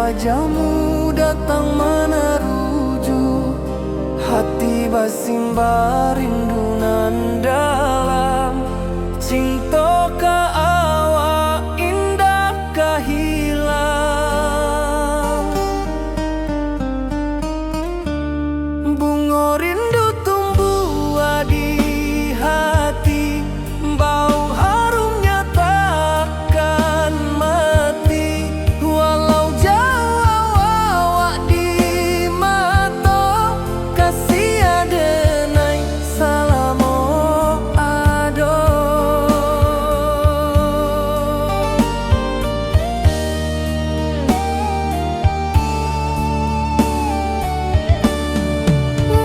wajahmu datang meneruju, hati basimba rindu nan dalam. Cinta ka awak indah kahilang, bunga rindu tumbuh di hati, bau harumnya takkan mati. Walau jauh awak di mata, kasih adenai salamo ado.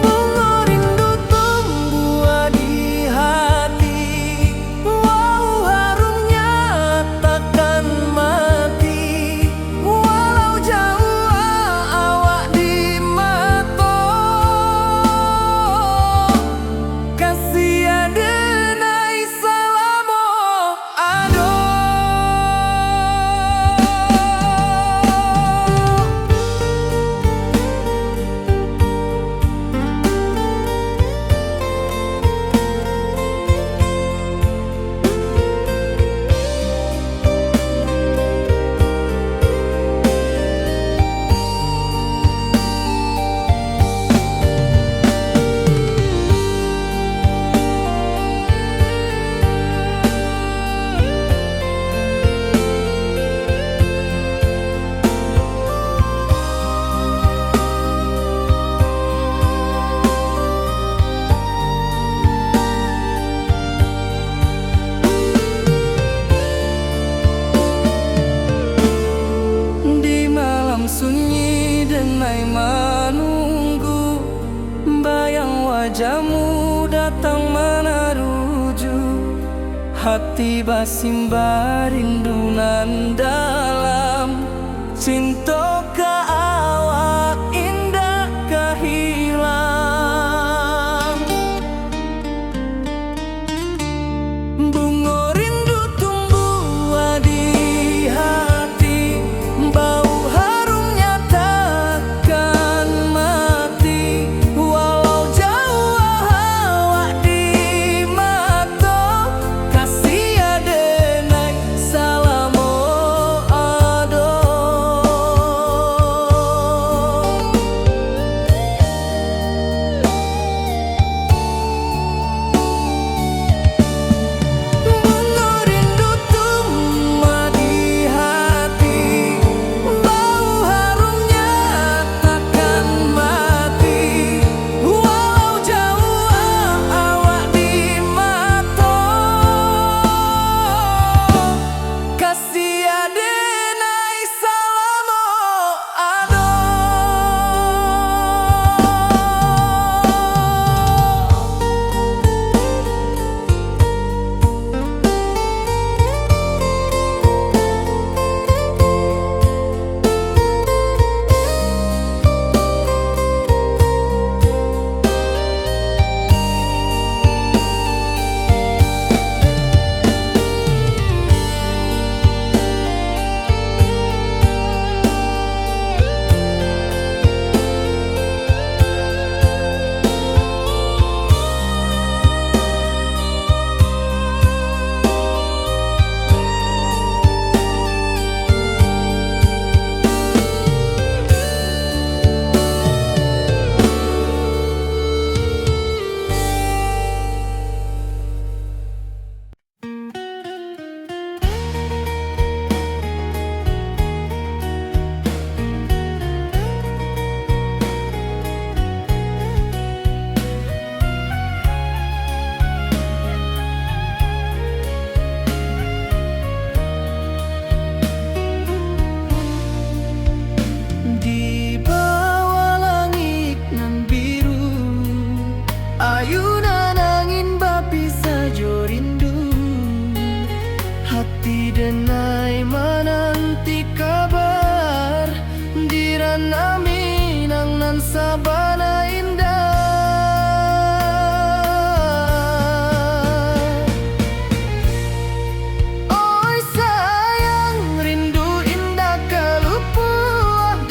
Bunga rindu tumbuh di hati, wow harumnya takkan mati. Walau jauh awak di mata, kasih adenai salamo ado. Di malam sunyi denai menunggu, bayang wajahmu datang meneruju, hati basimba rindu nan dalam. Cinta ka awak indah kahilang, bunga rindu tumbuh di hati, bau harumnya takkan mati. Walau jauh awak di mata, kasih adenai salamo ado. Bunga rindu tumbuh di hati, bau harumnya takkan mati. Walau jauh awak di mata, kasih adenai salamo ado. Di bawah langit nan biru, ayunan angin bapi sajo rindu, hati denai menanti kabar. Di ranah Minang nan sabana indah, oi sayang rindu indah kalupuah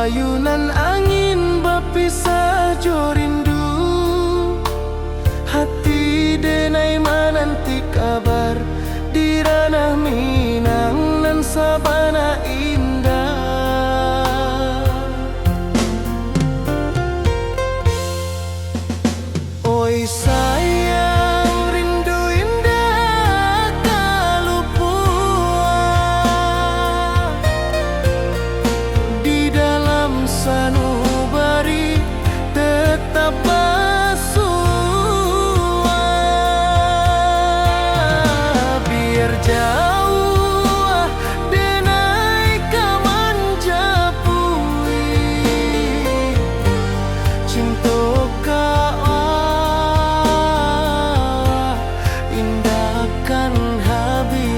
ayunan angin bapisa jo rindu, hati denai menanti kabar di ranah Minang nan sabana indah. Oi sayang, rindu indah kalupua di dalam sanubari tetap bersua. Biar jauh denai kaman japui, cinta indahkan habis.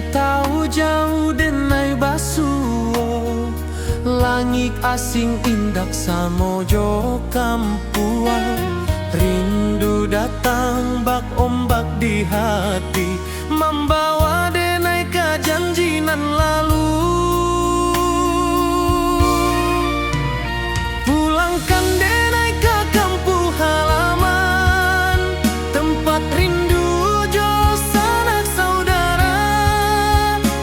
Rintau jauh denai basuo, langit asing indak samojo kampuang. Rindu datang bak ombak di hati, membawa denai ke janjinan lalu. Pulangkan denai ke kampung halaman, tempat rindu jo sanak saudara.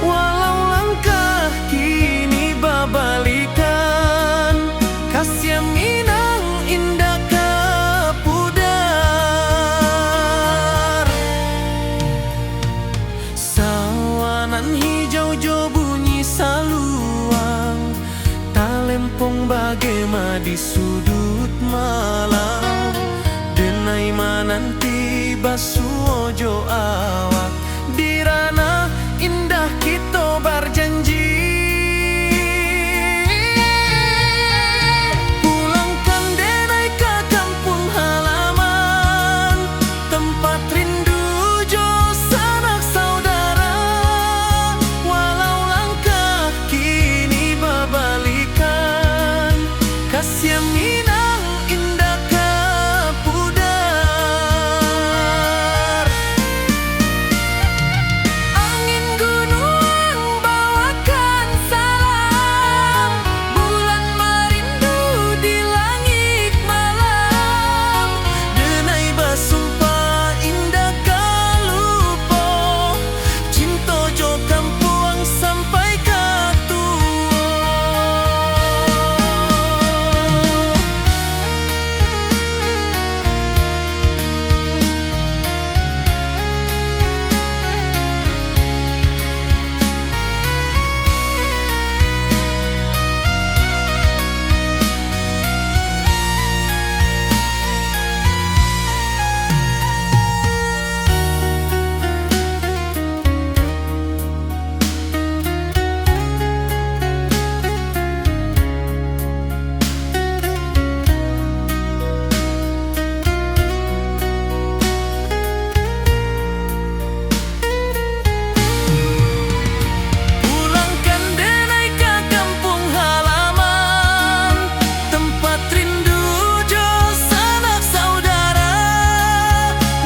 Walau langkah kini babalikan, kasih Minang indah ke pudar. Sawanan hijau jo bunyi saluang, talempong bagema di sudut malam. Denai mananti basuo jo awak, di ranah indah kita berjanji. Pulangkan denai ke kampung halaman, tempat rindu jo sanak saudara. Walau langkah kini babalikan, kasih Minang indah ke pudar. Angin gunung bawakan salam, bulan merindu di langit malam. Denai basumpah indah kalupo, cinta jo kampuang sampai ke tua. Pulangkan denai ke kampung halaman, tempat rindu jo sanak saudara.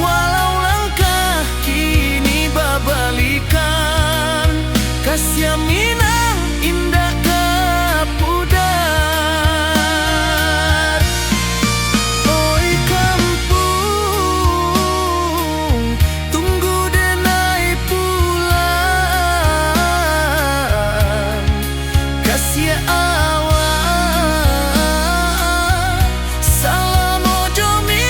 Walau langkah kini babalikan, kasih Minang indah ke pudar. Oi kampung, tunggu denai pulang. Kasih awak, salam ojo Minang.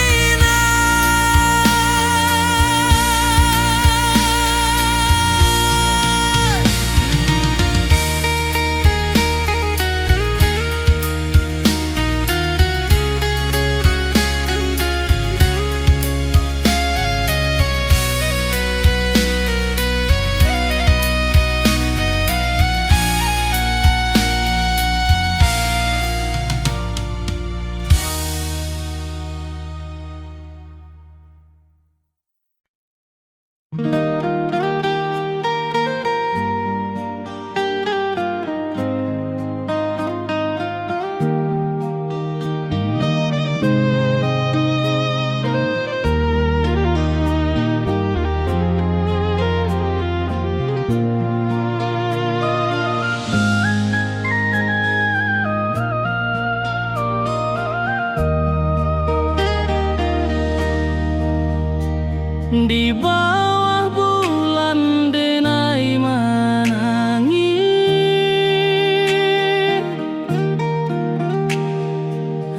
Di bawah bulan denai menangi,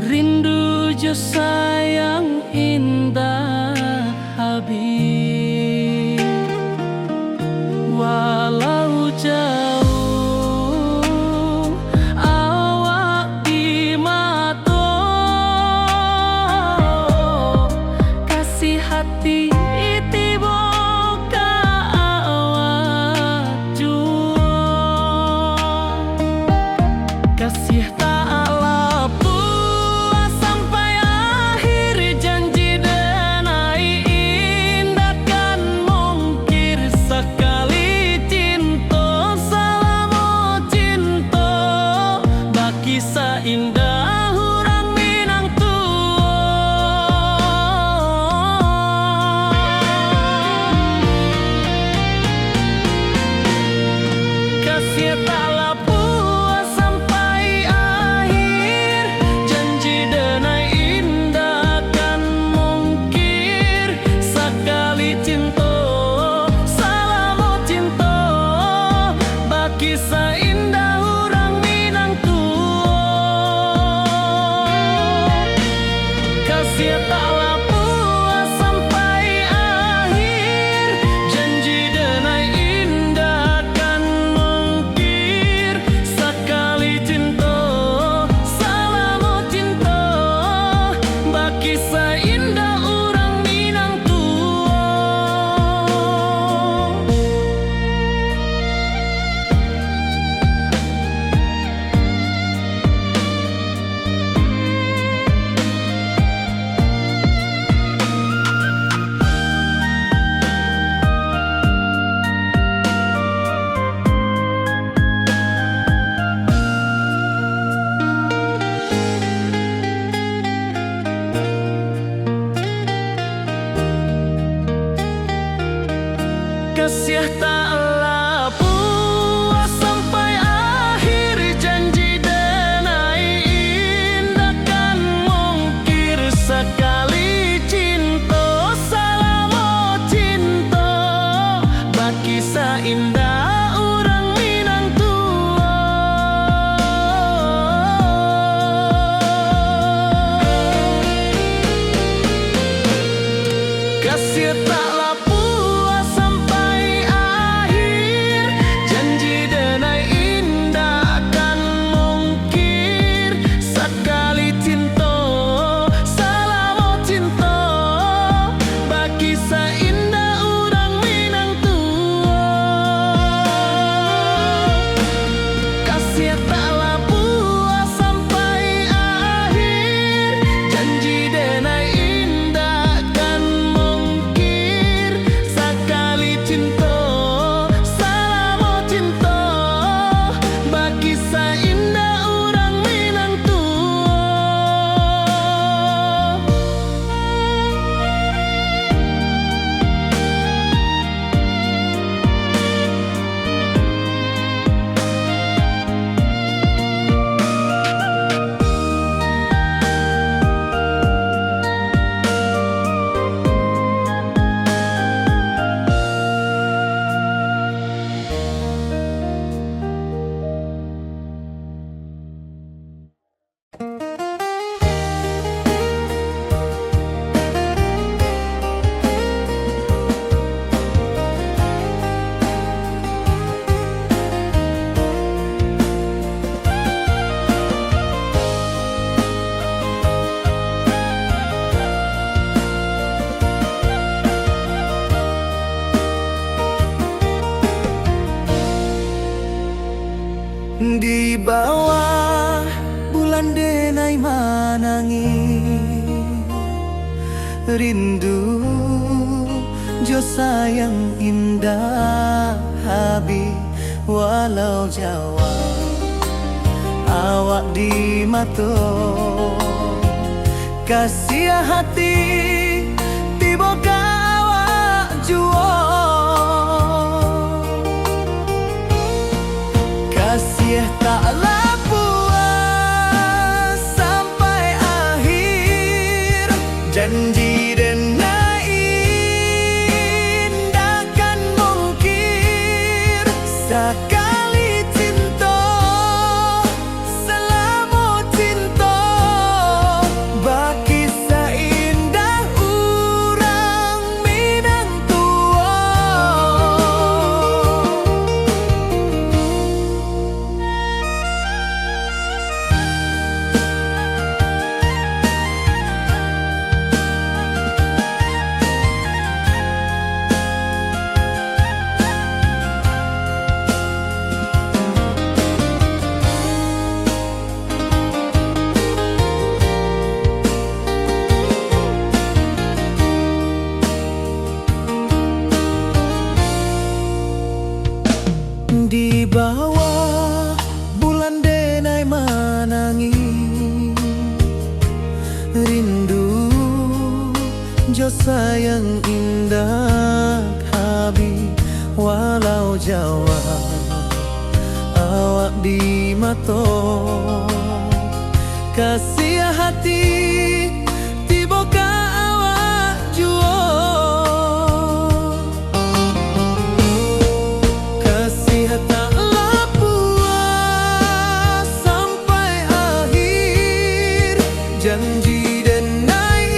rindu jo sayang indah habis. Walau jauh awak di mata, kasih hati tiba ke awak jua. Kasih tak lapuk sampai akhir janji denai indah kan mungkir sekali cinta. bawah bulan denai manangi rindu jo sayang indah habi walau Jawa awak di mato kasih hati tiba ka awak juo kasih tak puas sampai akhir janji denai indahkan mungkir sekali cinta selama cinta baki seindah urang Minang tua. Di bawah bulan denai manangi rindu jo sayang indah habi walau Jawa awak di mato kasih hati tiba ka awak juo taklah puas sampai akhir janji denai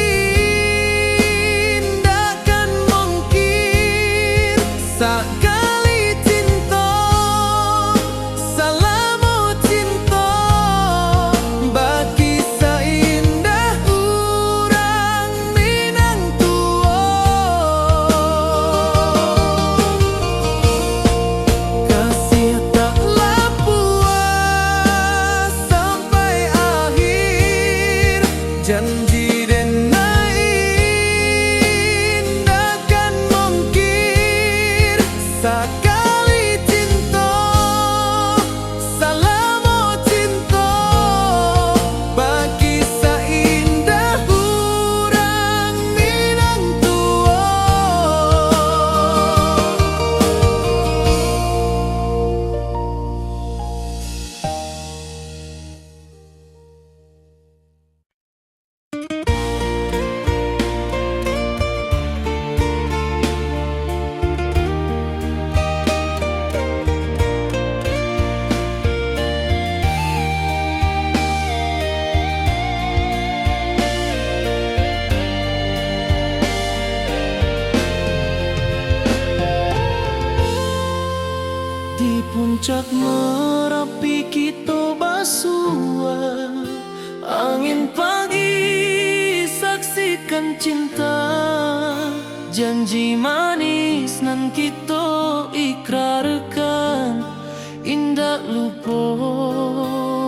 indahkan mungkir sekali cinta selama cinta baki seindah urang Minang tua kasih taklah puas sampai akhir janji denai indahkan mungkir sekali cinta selama cinta baki seindah urang Minang tua. Di puncak Merapi kita basua angin pagi saksikan cinta janji manis nan kita ikrarkan indah lupa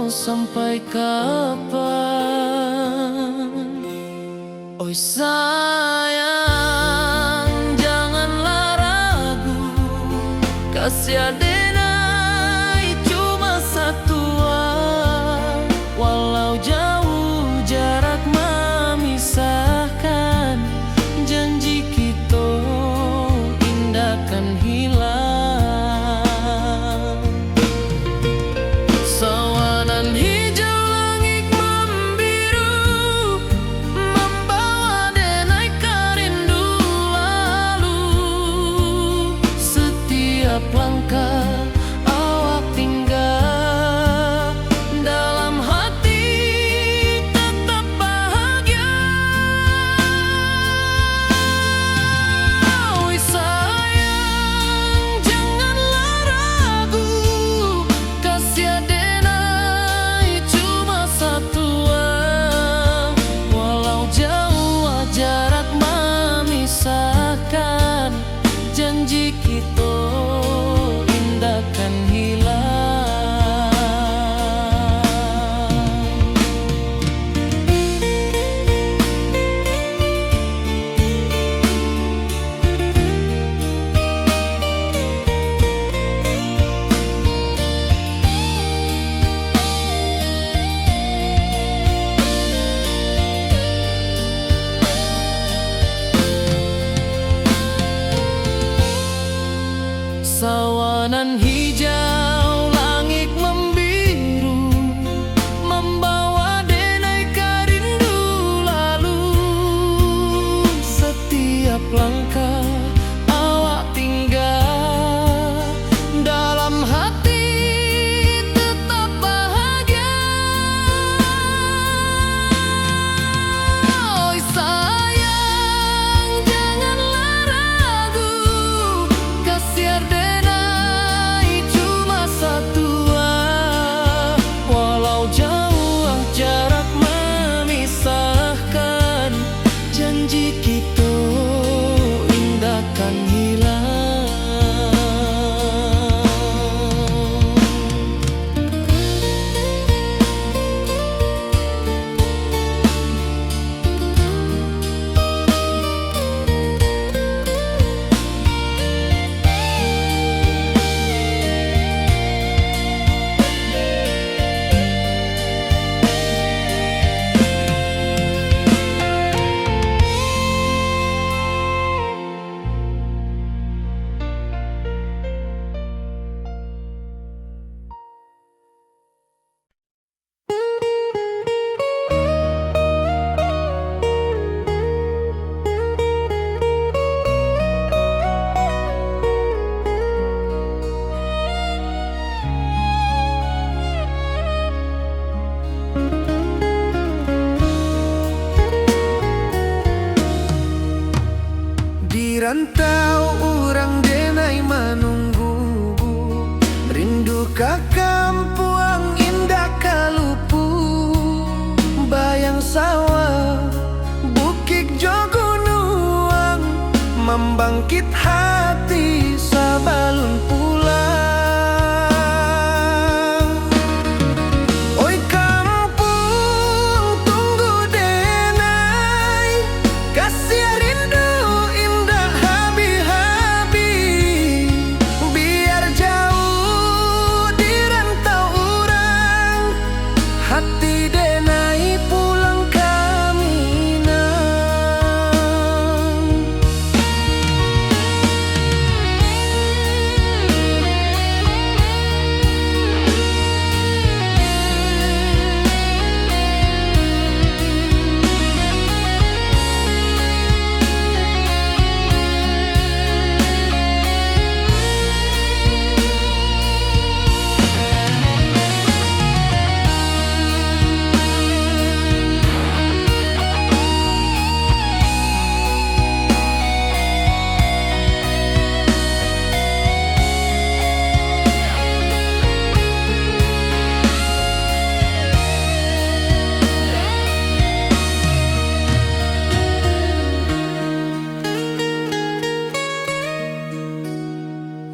sampai kapan. Oi sayang janganlah ragu kasih adenai cuma satuan walau jauh jarak memisahkan janji kita indahkan hilang sawanan hijau langit membiru membawa denai kerindu lalu setiap langkah rantau orang denai menunggu, rindu ka kampuang indah kalupu, bayang sawah bukit jogunuang, membangkit hati sabalun pulang. Oi kampung tunggu denai, kasih rindu indah habi-habi, biar jauh di rantau orang, hati denai pulang ke Minang.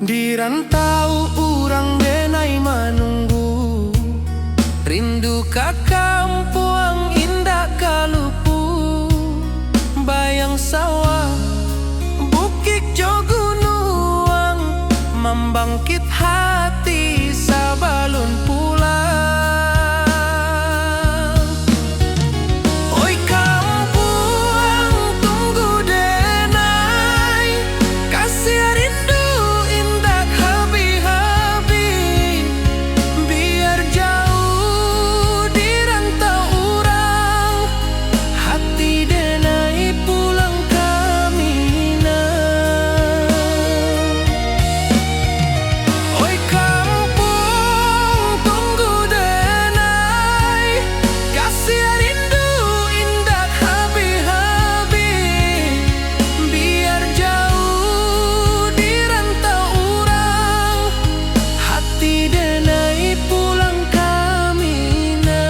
Di rantau urang denai menunggu, rindu ka kampuang indah kalupu, bayang sawah bukit jogunuang, membangkit hati sabalun pulang. Oi kampuang tunggu denai, kasih rindu indah habi-habi, biar jauh di rantau urang, hati denai pulang ke Minang. Oi kampung tunggu denai, kasih rindu indah habi-habi, biar jauh di rantau urang, hati denai pulang ke Minang.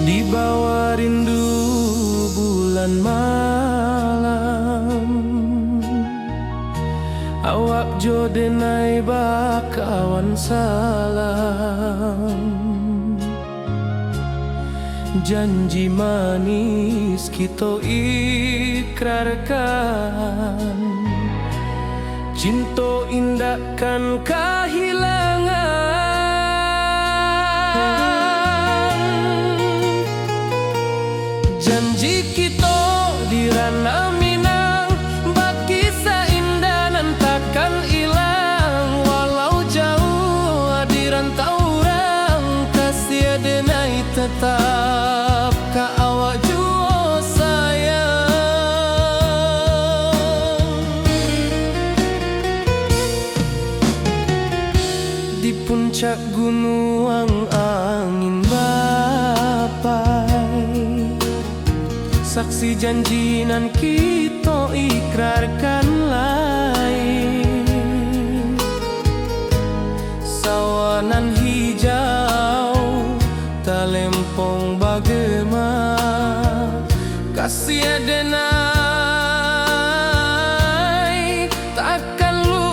Di bawah rindu bulan malam, awak jo denai bakawan salam, janji manis kita ikrarkan, cinta indahkan kehilangan. Janji kita di ranah Minang, bakisah indah nan takkan hilang, walau jauh di rantau orang, kasih denai tetap ka awak jua sayang. Di puncak gunung angin bapai, saksi janji nan kita ikrarkan lain, sawanan hijau talempong bagema, kasih denai takkan lupa.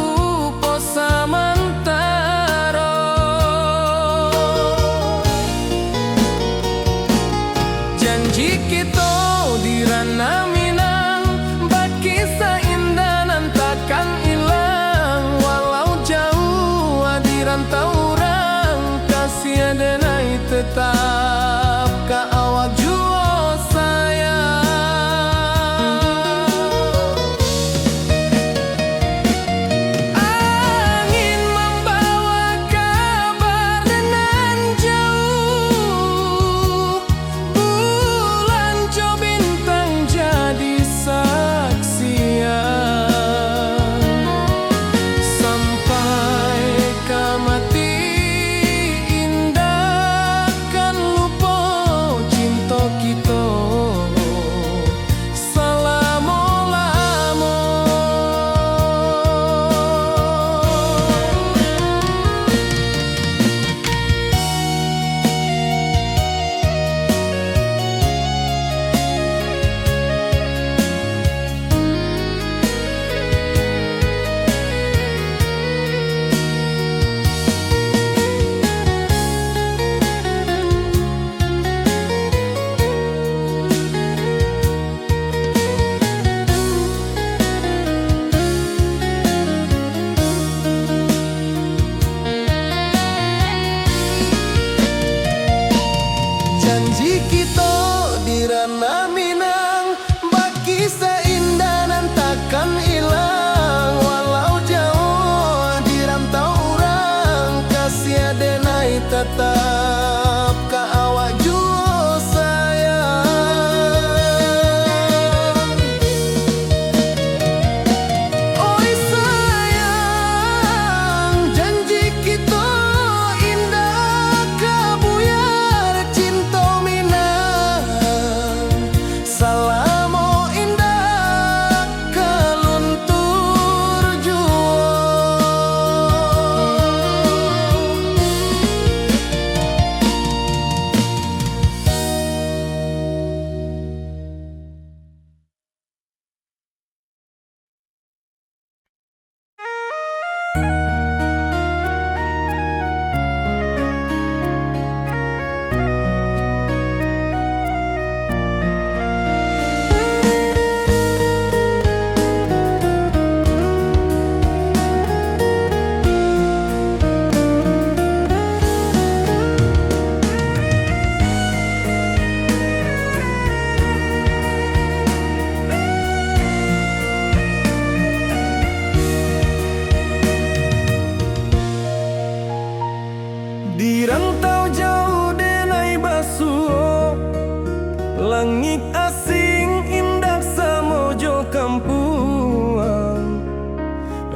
Janji kita di ranah Minang, bakisah indah nan takkan hilang. Walau jauh di rantau orang, kasih adenai tetap ka awak jua sayang. Angin membawa kabar dengan jauh, bulan jo bintang jadi saksian. Sampai ka mati indah kan lupa cinta kita selama-lama. Janji kita di ranah Minang, bakisah indah nan takkan hilang. Walau jauh di rantau orang, kasih adenai tetap ka awak jua sayang. Oi sayang, janji kita indah kabuyar cinta Minang. Salamo indah kaluntur jua. Di rantau jauh denai basuh, langit asing indah samojo kampuang.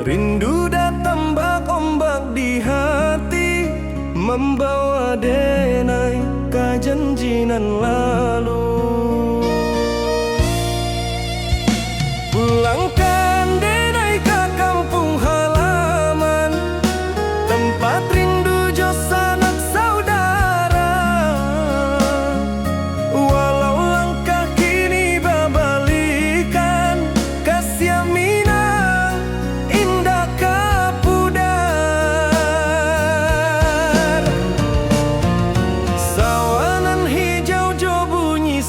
Rindu datang bak ombak di hati, membawa denai ka janjinan lalu. Pulangkan denai ka kampung halaman, tempat rindu jo sanak saudara. Walau langkah kini babalikan, kasih Minang indah kapudar. Sawangan hijau jo bunyi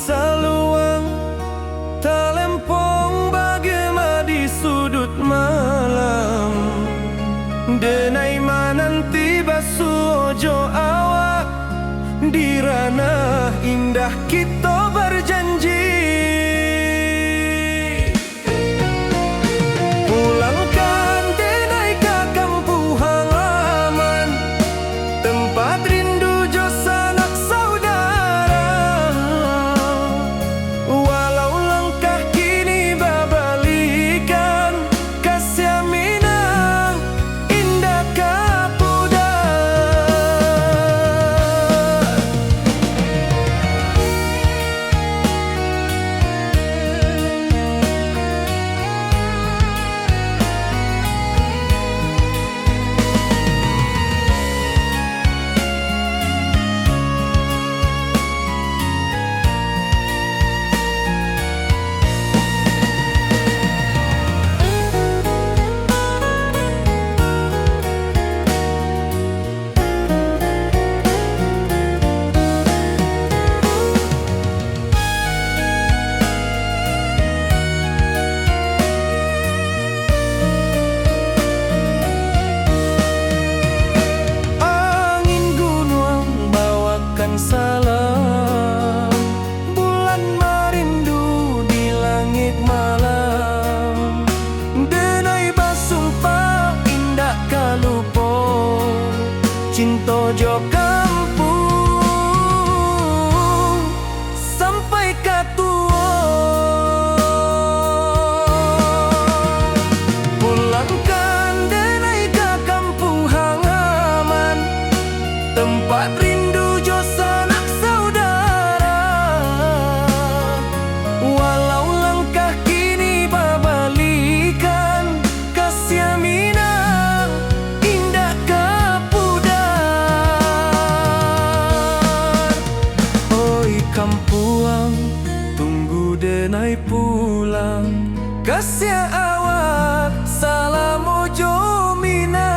denai pulang. Kasih awak salam ojo minang.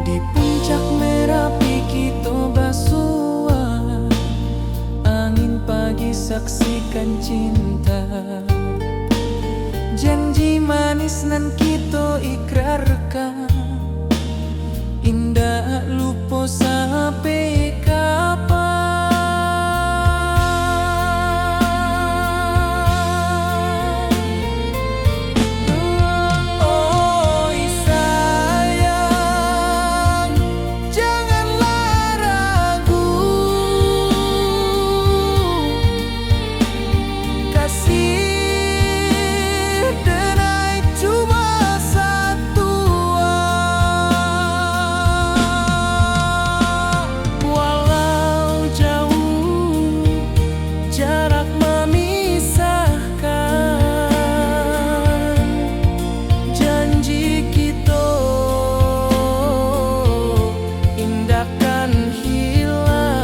Di puncak Merapi kita basua, angin pagi saksikan cinta. Janji manis nan kita ikrarkan, indah lupa sampai kapan. Oi sayang, janganlah ragu, kasih denai cuma satu. Walau jauh jarak memisahkan, janji kita indahkan hilang.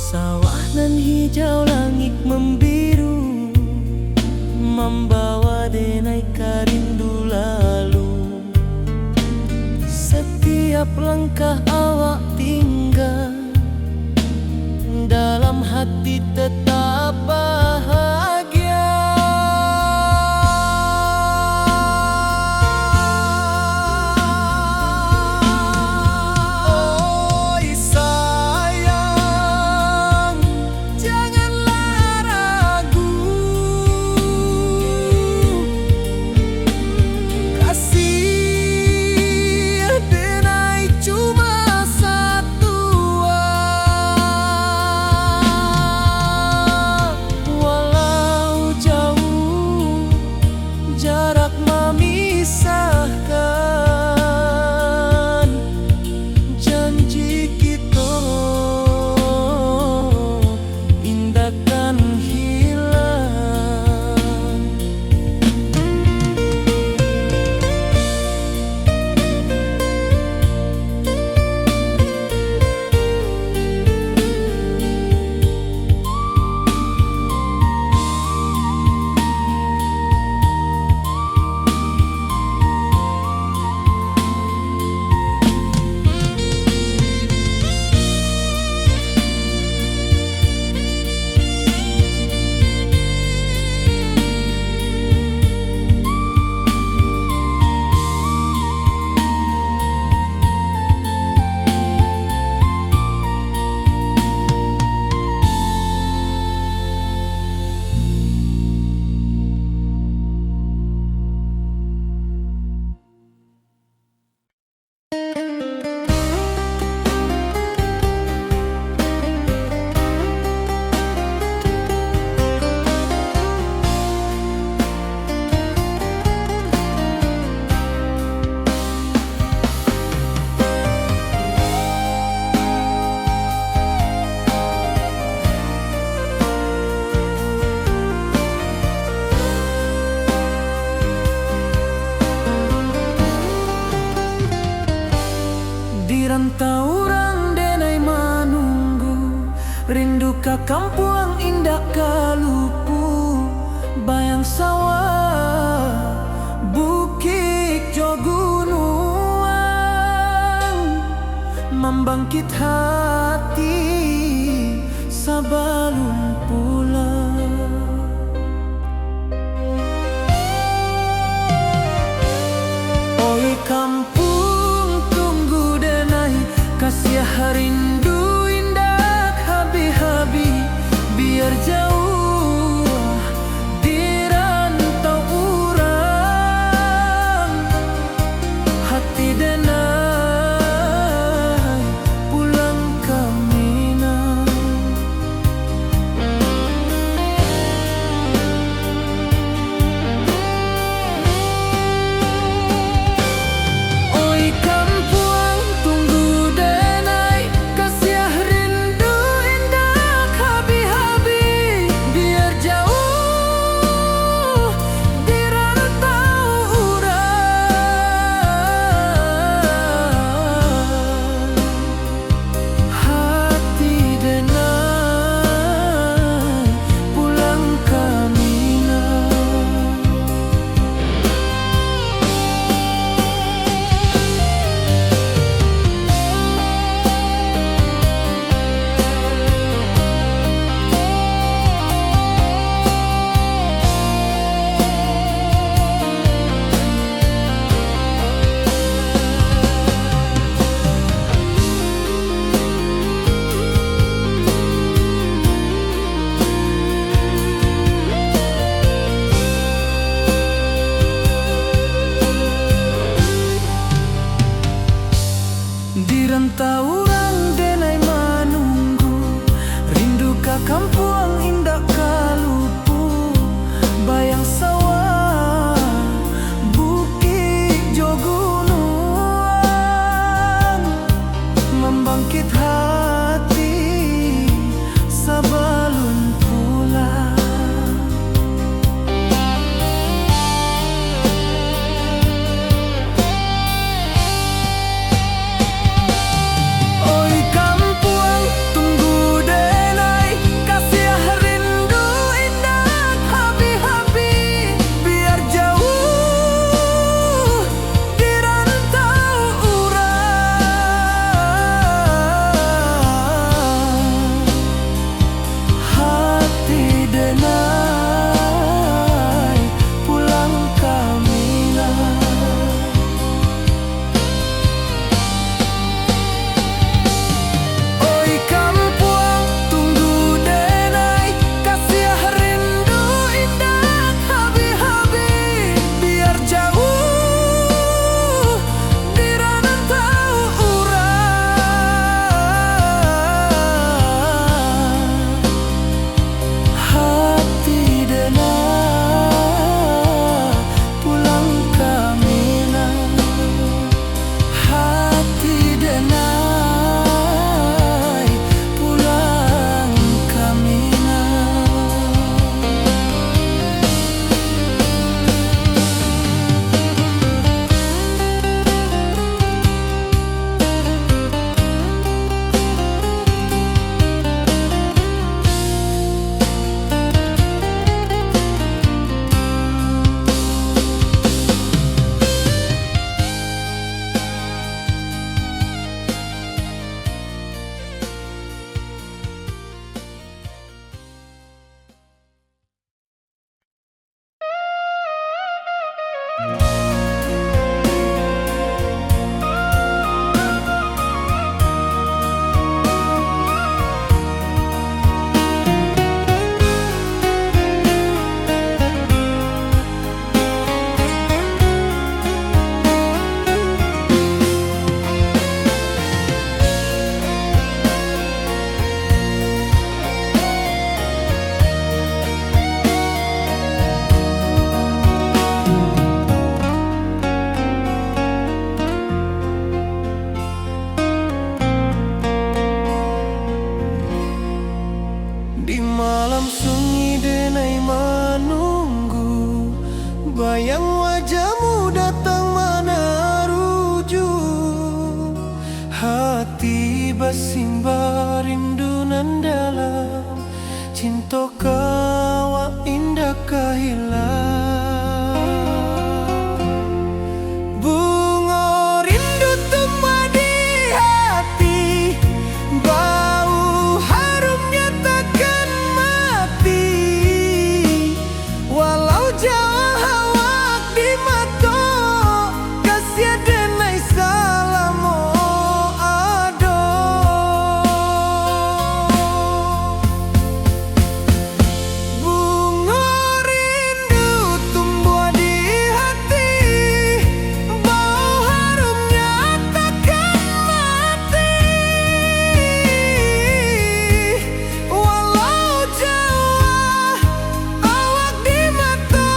Sawah nan hijau, langit membiru, membawa denai karindu lalu. Setiap langkah awak tinggal, dalam hati tetap bahagia. Oi sayang, janganlah ragu, kasih denai cuma satu. urang denai manunggu, rindu ka kampung indah kalupu, bayang sawah bukit jo gunung, membangkit hati sabalun pulang. Oi kampung tunggu denai, kasih rindu indah habi-habi, biar jauh di rantau urang, hati denai pulang ke Minang. Oi kampung tunggu denai, kasih rindu indah habi-habi, biar jauh di rantau urang, hati denai pulang ke Minang. Di rantau urang denai manunggu, rindu ka kampung indah kalupu, bayang sawah bukit jo gunung, membangkit hati sabalun pulang. Oi kampung tunggu denai, kasih rindu indah habi-habi, biar jauh di rantau urang, basimba rindu nan dalam, cinta kawa indah kahilang. Bunga rindu tumbuh di hati, bau harumnya takkan mati. Walau jauh awak di mata, kasih denai salamo ado. Bunga rindu tumbuh di hati, bau harumnya takkan mati. Walau jauh awak di mata,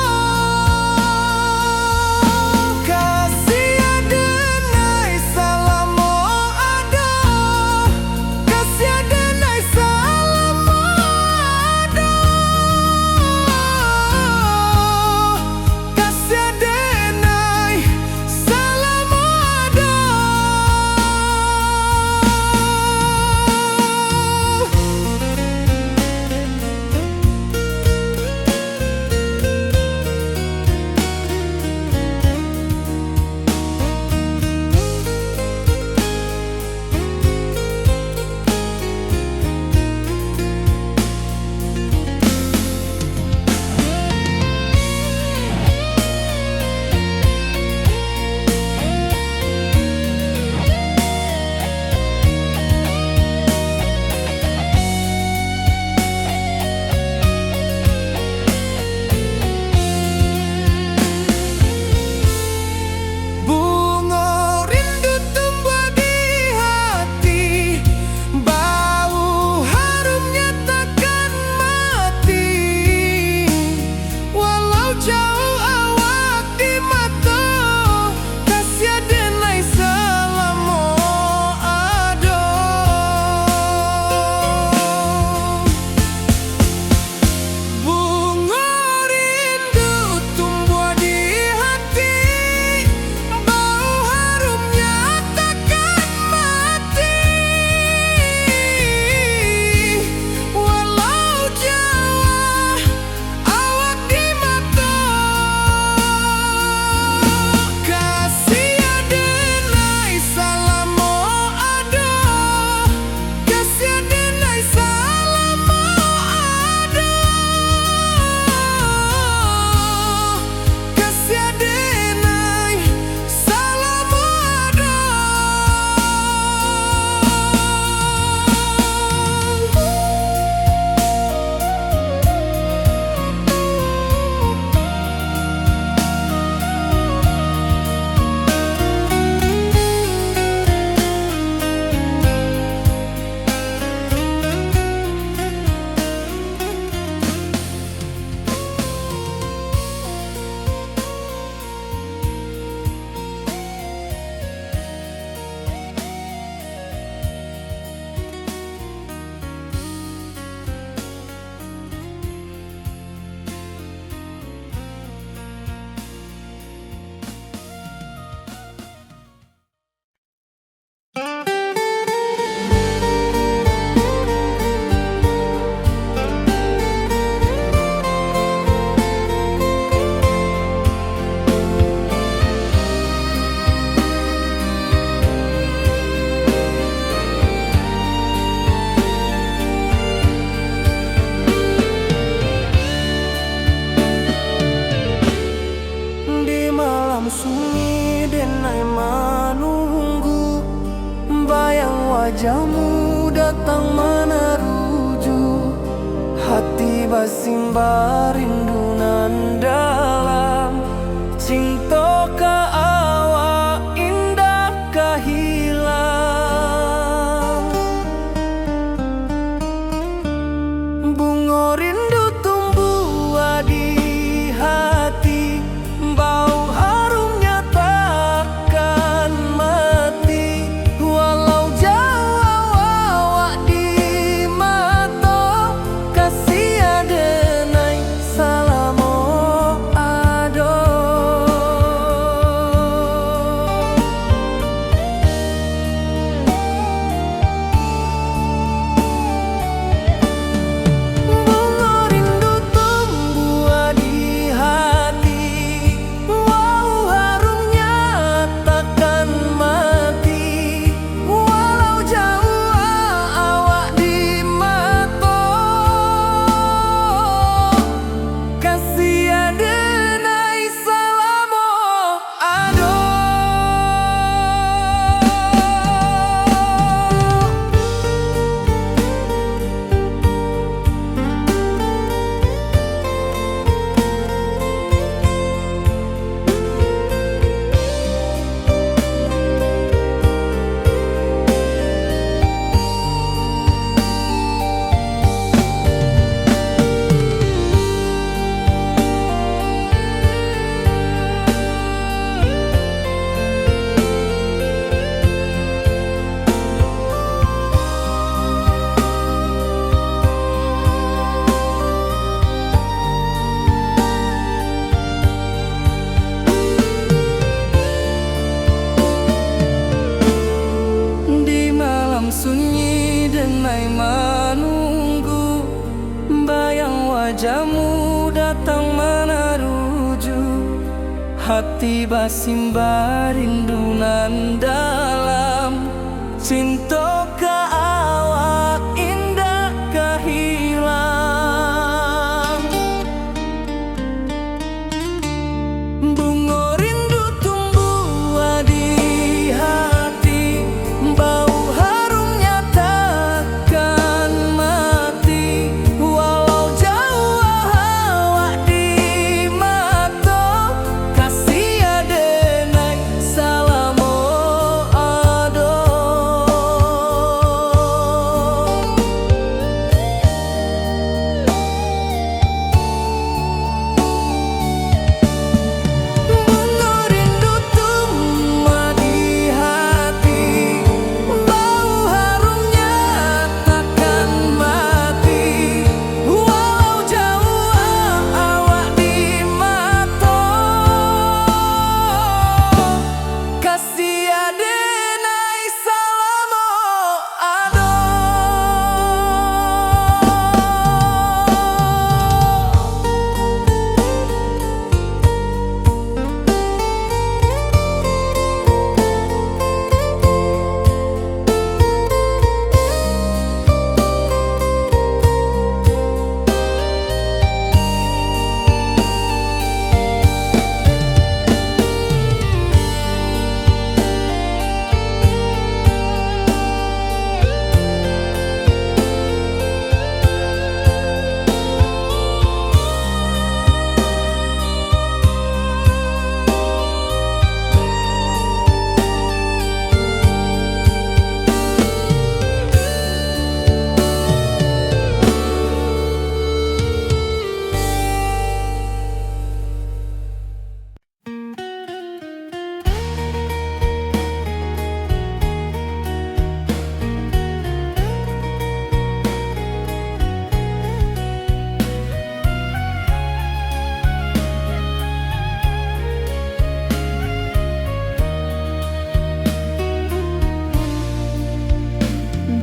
kasih denai salamo ado, kasih denai salamo ado, kasih denai salamo ado. Bunga rindu tumbuh di hati, bau harumnya takkan mati. Walau jauh awak di mata, kasih denai salamo ado. Bunga rindu tumbuh di hati, bau harumnya takkan mati. Walau jauh awak di mata, kasih denai salamo ado, kasih denai salamo ado, kasih denai salamo ado. Di malam sunyi denai menunggu, bayang wajahmu datang meneruju. Hati basimba rindu nan dalam, cinta ka awak indah kahilang. Bunga rindu tumbuh di hati, bau harumnya takkan mati. Walau jauh awak di mata, kasih denai salamo ado. denai menunggu, bayang wajahmu datang meneruju, hati basimba rindunan dalam cinta ke awak indah kehilang. Bunga rindu tumbuh di hati, bau harumnya takkan mati, walau jauh awak di mata, kasih adenai salamo ado. Bunga rindu tumbuh di hati, bau harumnya takkan mati, walau jauh awak di mata, kasih adenai salamo ado.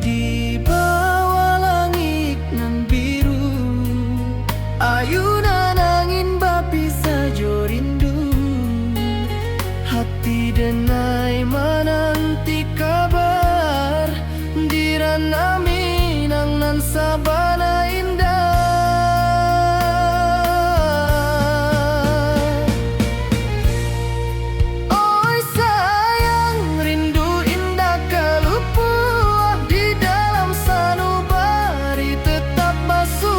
Di bawah langit nan biru, ayunan angin bapi sajo rindu, hati denai menanti kabar, di ranah Minang nan sabana indah. Oi sayang, rindu indah kelupuah di dalam sanubari tetap basuah,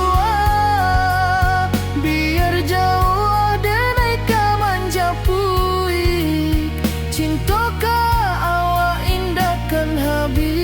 biar jauh denai kamanja puik, cinta ka awak indah kan habis.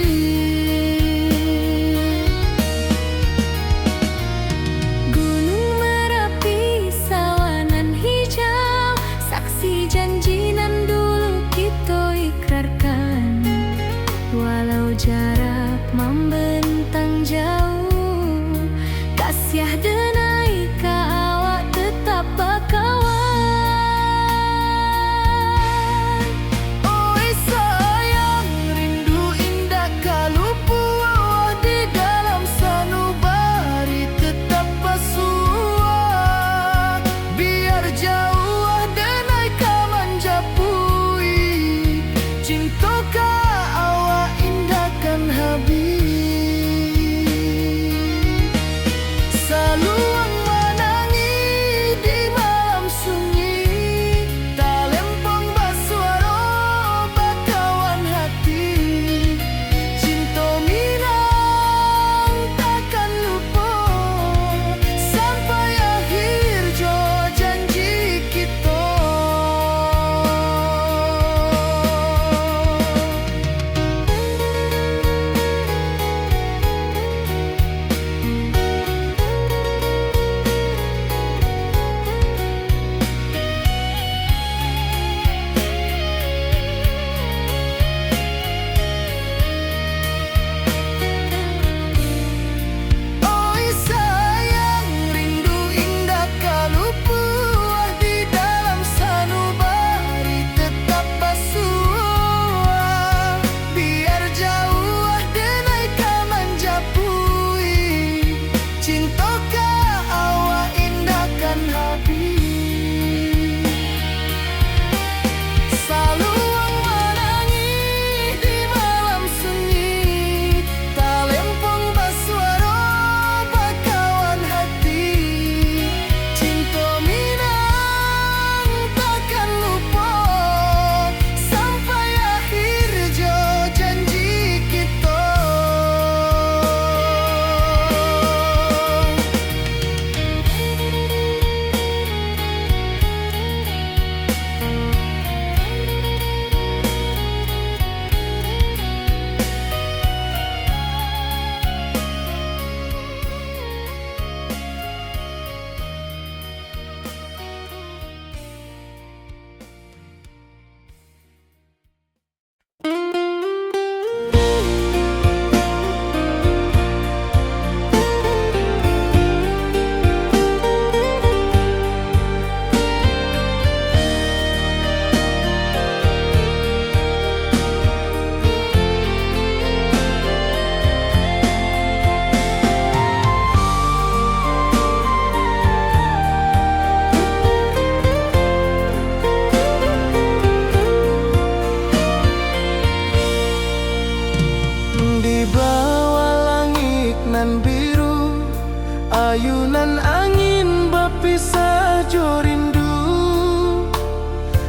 ayunan angin bapisah jo rindu.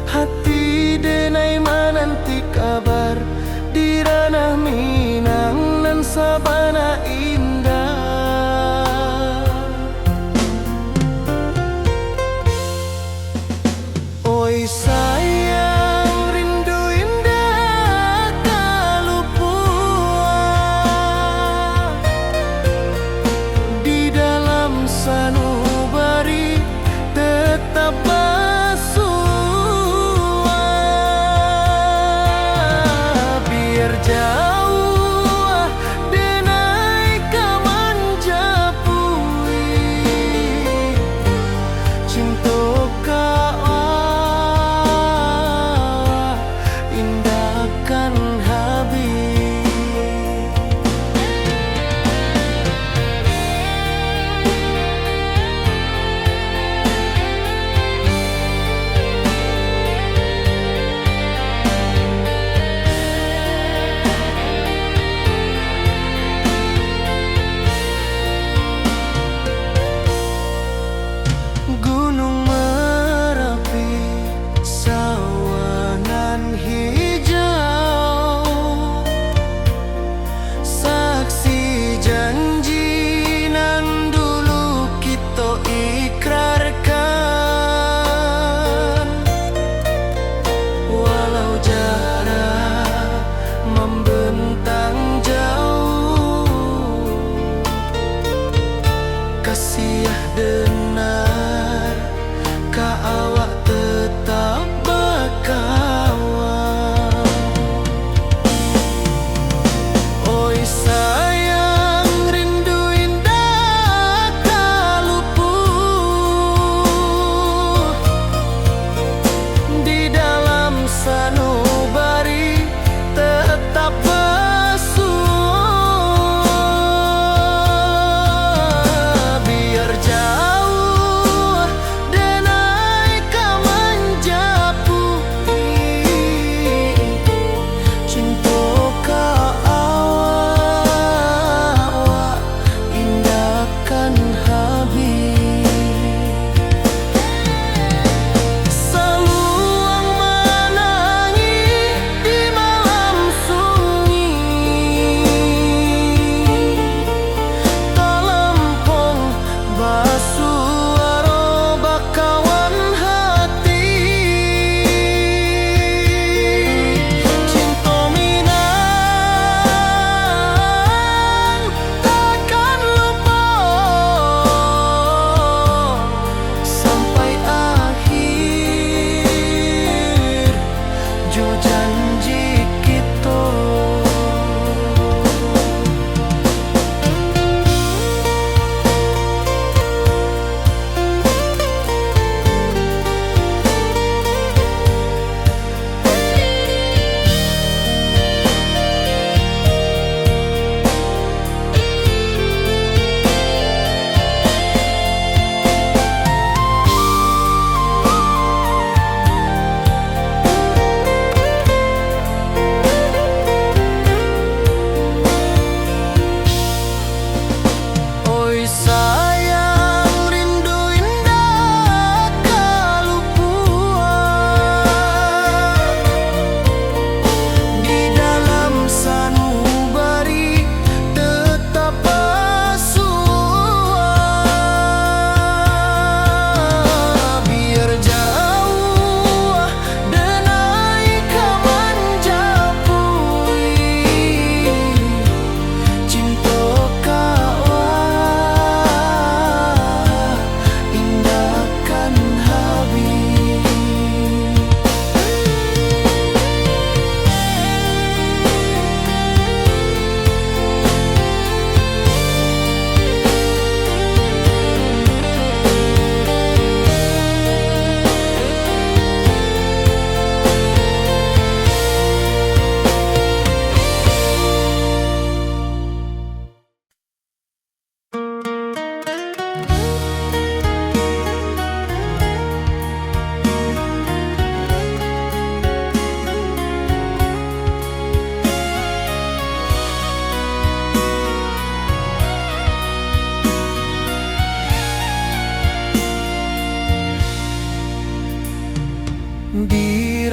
Hati denai menanti kabar di ranah Minang nan sabana indah. Oi sayang, rindu indah kalupua di dalam sanubari tetap bersua. Biar jauh denai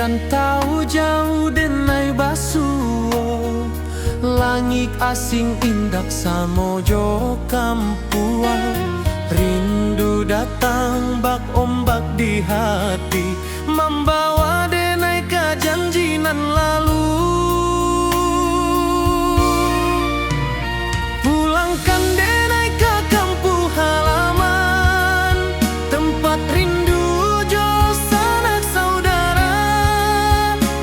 rantau jauh denai basuo, langit asing indak samojo kampuang. Rindu datang bak ombak di hati, membawa denai ke janjinan lalu. Pulangkan denai ke kampung halaman, tempat rindu jo sanak saudara.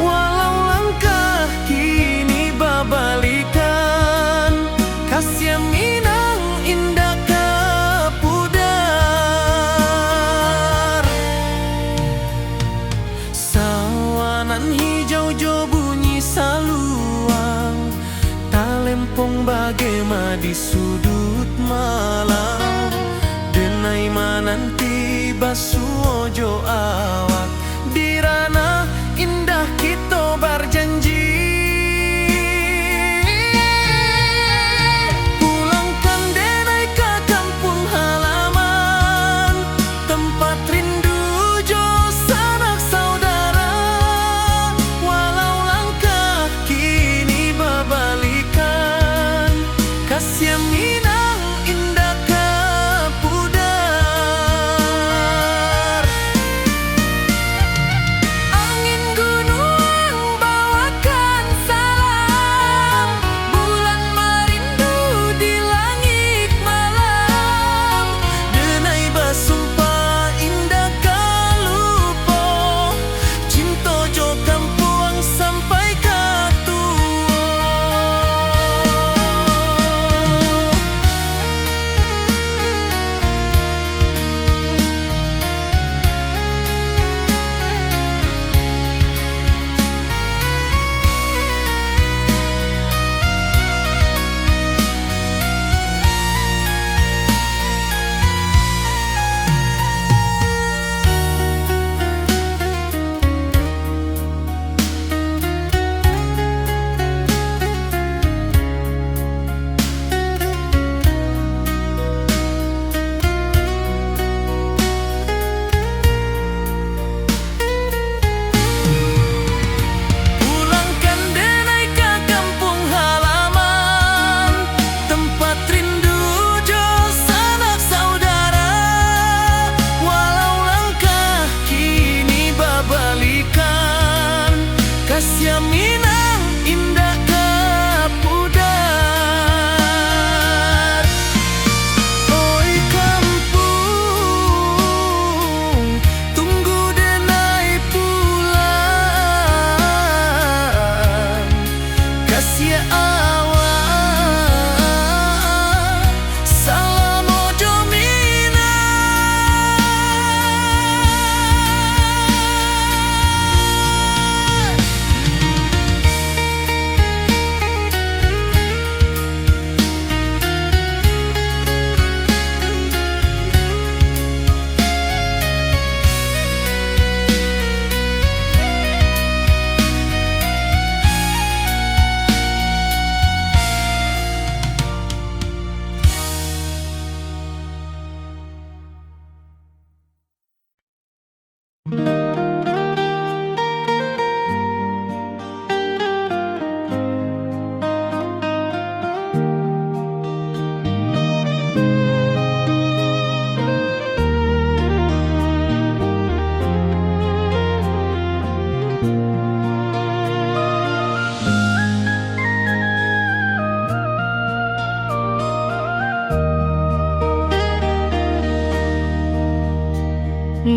Walau langkah kini babalikan, kasih minang indah ke pudar. Sawanan hijau jo bunyi saluang, talempong bagema di sudut malam. Denai mananti basuo jo awak, di ranah indah kita berjanji. Pulangkan denai ke kampung halaman, tempat rindu jo sanak saudara. Walau langkah kini babalikan, kasih minang indah ke pudar. Angin gunung bawakan salam, bulan merindu di langit malam. Denai basumpah indah kalupo, cinta jo kampuang sampai ke tua. Pulangkan denai ke kampung halaman, tempat rindu jo sanak saudara. Walau langkah kini babalikan, kasih minang indah ke pudar. Oi kampung, tunggu denai pulang. Kasih awak salam ojo minang.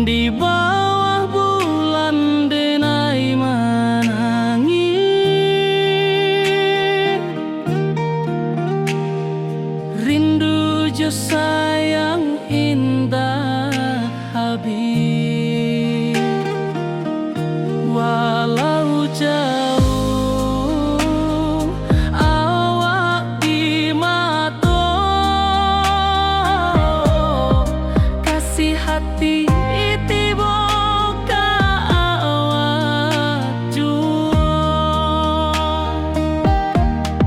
Di bawah bulan denai menangis, rindu jo sayang indah habis. Walau jauh awak di mata, kasih hati tiba ka awak jua.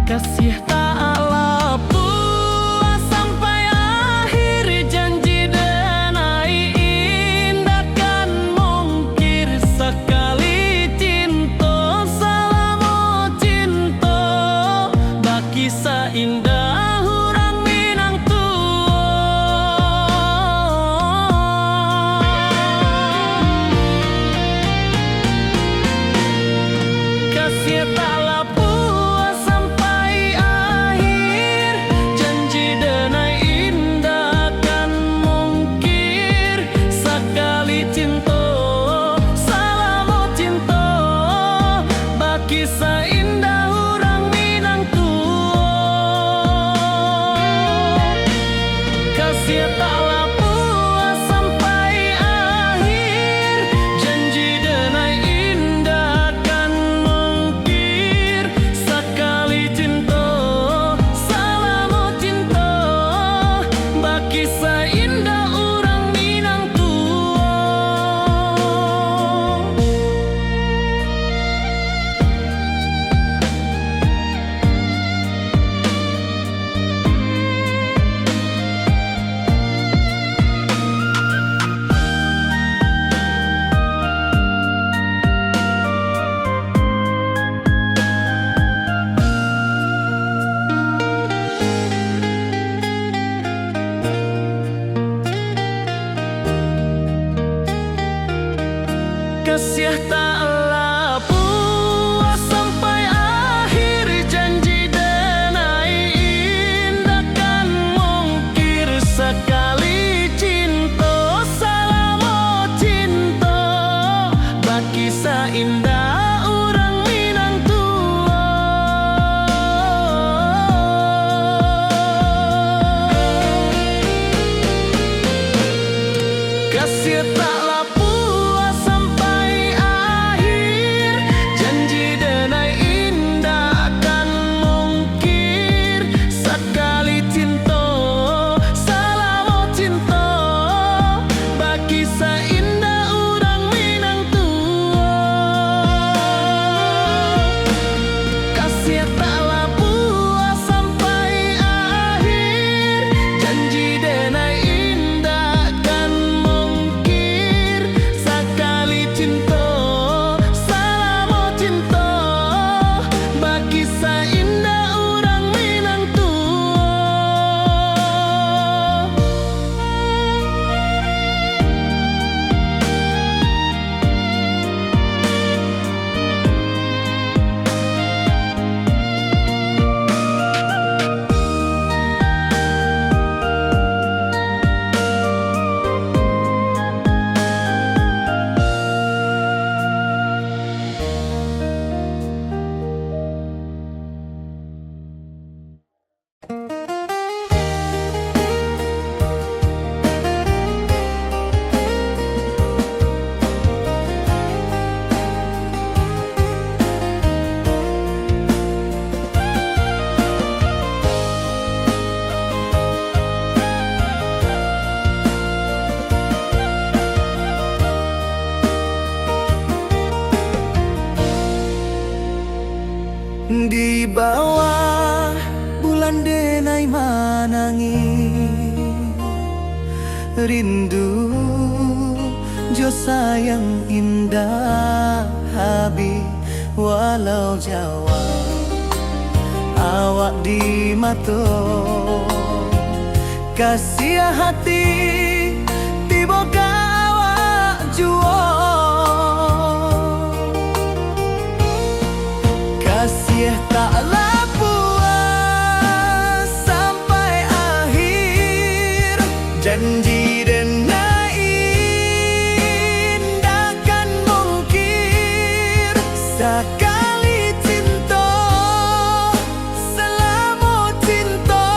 Kasih tak lapu sampai akhir janji. denai manangi rindu jo sayang indah habi walau Jawa awak di mato kasih hati tiba awak juo kasih tak puas sampai akhir janji denai indakan mungkir sekali cinta selama cinta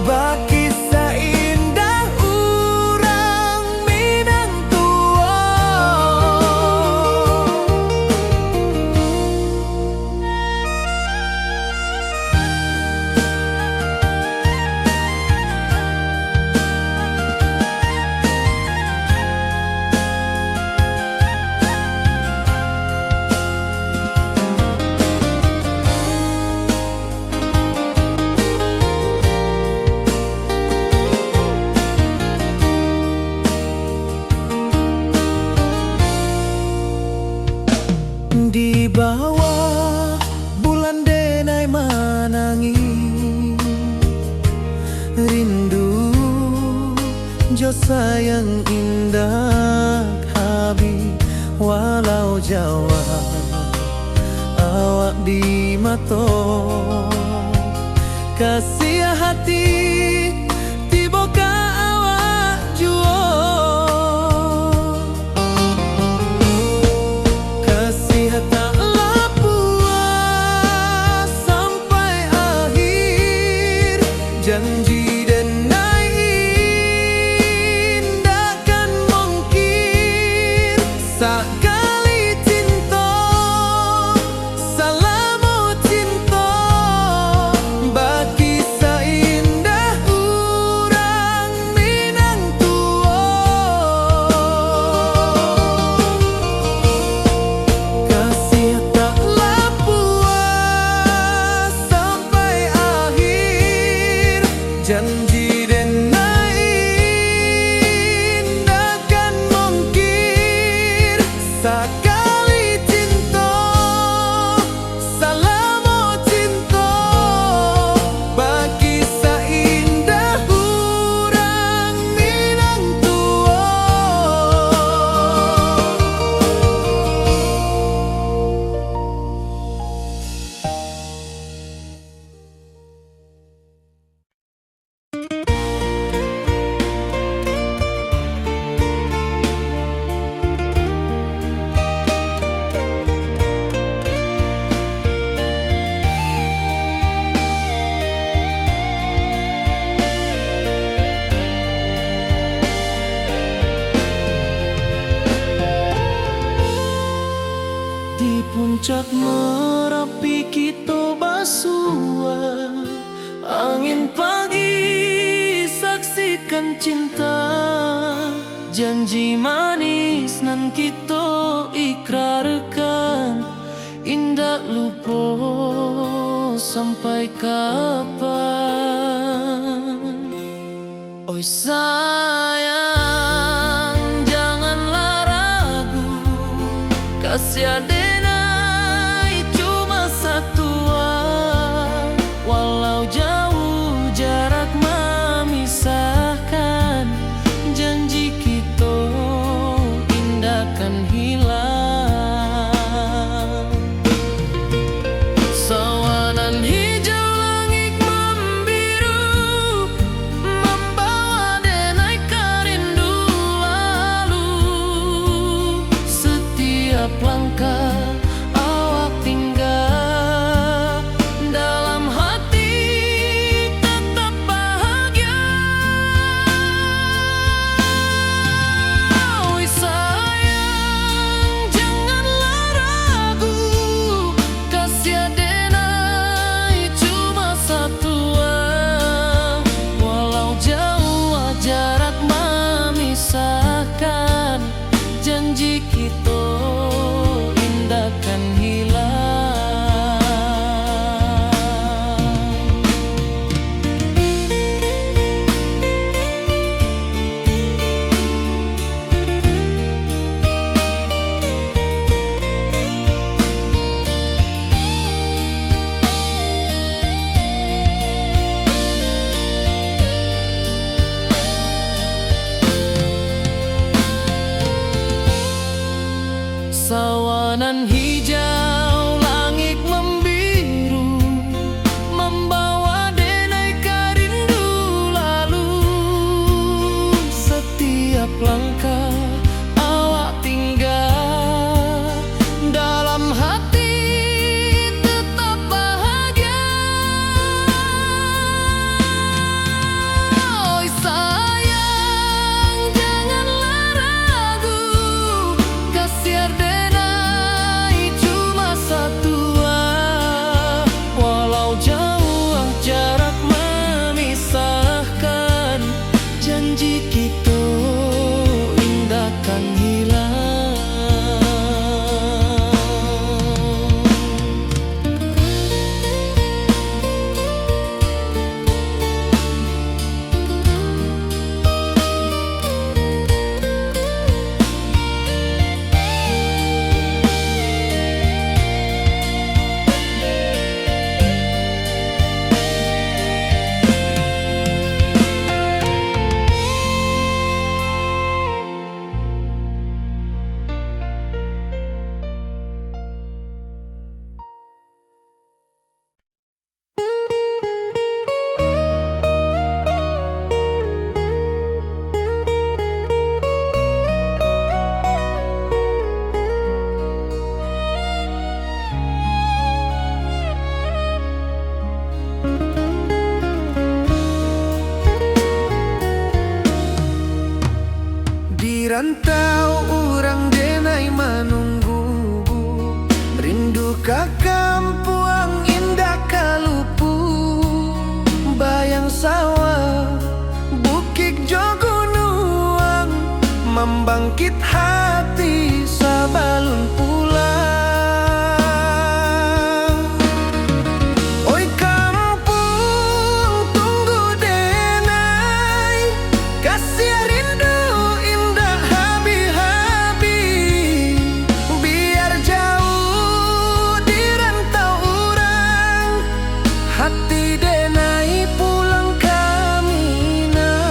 baki seindah urang Minang tua. Di bawah bulan denai manangi rindu jo sayang indah habi walau Jawa awak di mato kasih hati tiba ka awak juo kasih taklah puas sampai akhir janji denai indakan mungkir sekali cinta selama cinta baki seindah urang Minang tua kasih taklah puas sampai akhir janji denai indakan mungkir sekali cinta selama cinta baki seindah urang Minang tua. Di puncak Merapi kita basua angin pagi saksikan cinta janji manis nan kita ikrarkan indah lupa sampai kapan. Oi sayang janganlah ragu kasih denai cuma satuan walau jauh jarak memisahkan janji kita indahkan hilang sawanan hijau langit membiru membawa denai Temanan hijau, langit membiru, membawa denai rindu lalu. Setiap langkah awak tinggal, dalam hati tetap bahagia. Oi sayang, janganlah ragu, kasih denai cuma satu. Walau jauh jarak memisahkan, janji kita indahkan hilang. Di rantau orang denai menunggu, rindu ke kampung indah kalupu. Bayang sawah, bukit jo gunung, membangkit hati sabalun pulang. Oi kampung tunggu denai, kasih rindu indah habi-habi. Biar jauh di rantau orang, hati denai pulang ke Minang.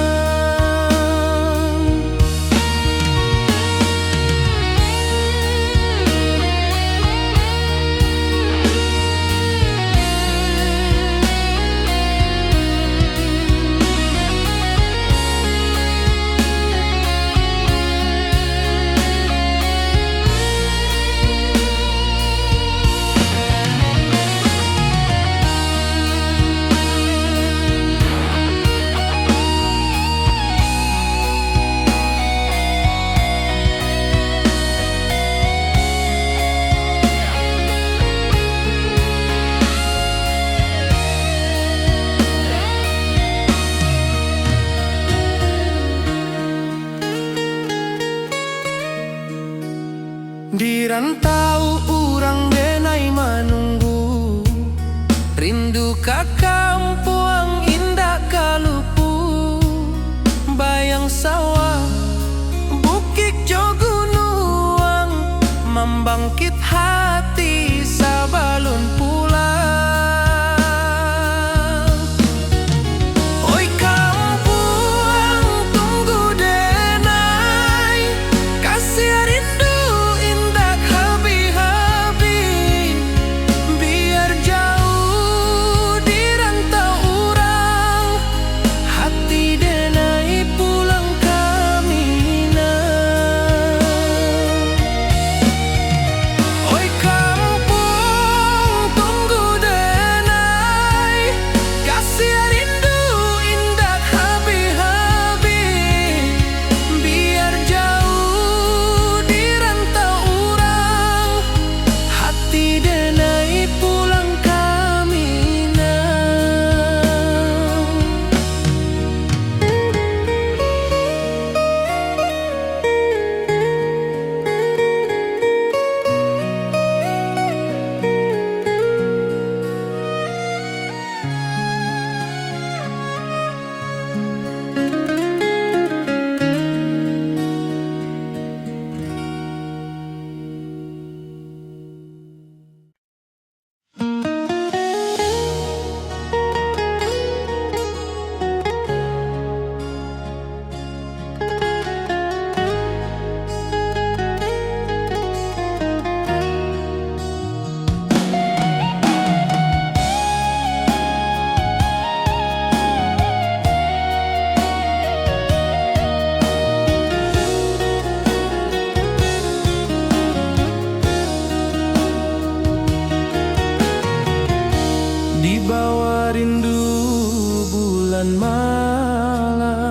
dan malam.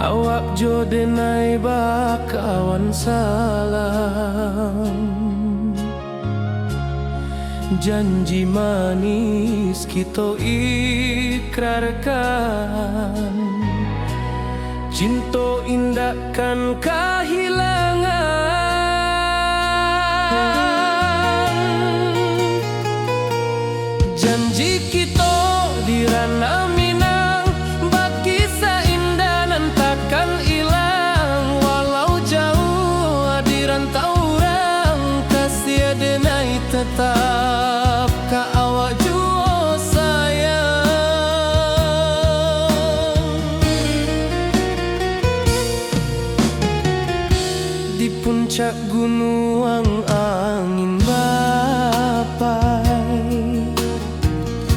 Awak jo denai bakawan salam. Janji manis kita ikrarkan, cinta indahkan kehilangan. Janji kita di ranah Minang, bagi seindah nan takkan hilang. Walau jauh di rantau orang, kasih denai tetap ka awak jua sayang. Di puncak gunung angin bapai,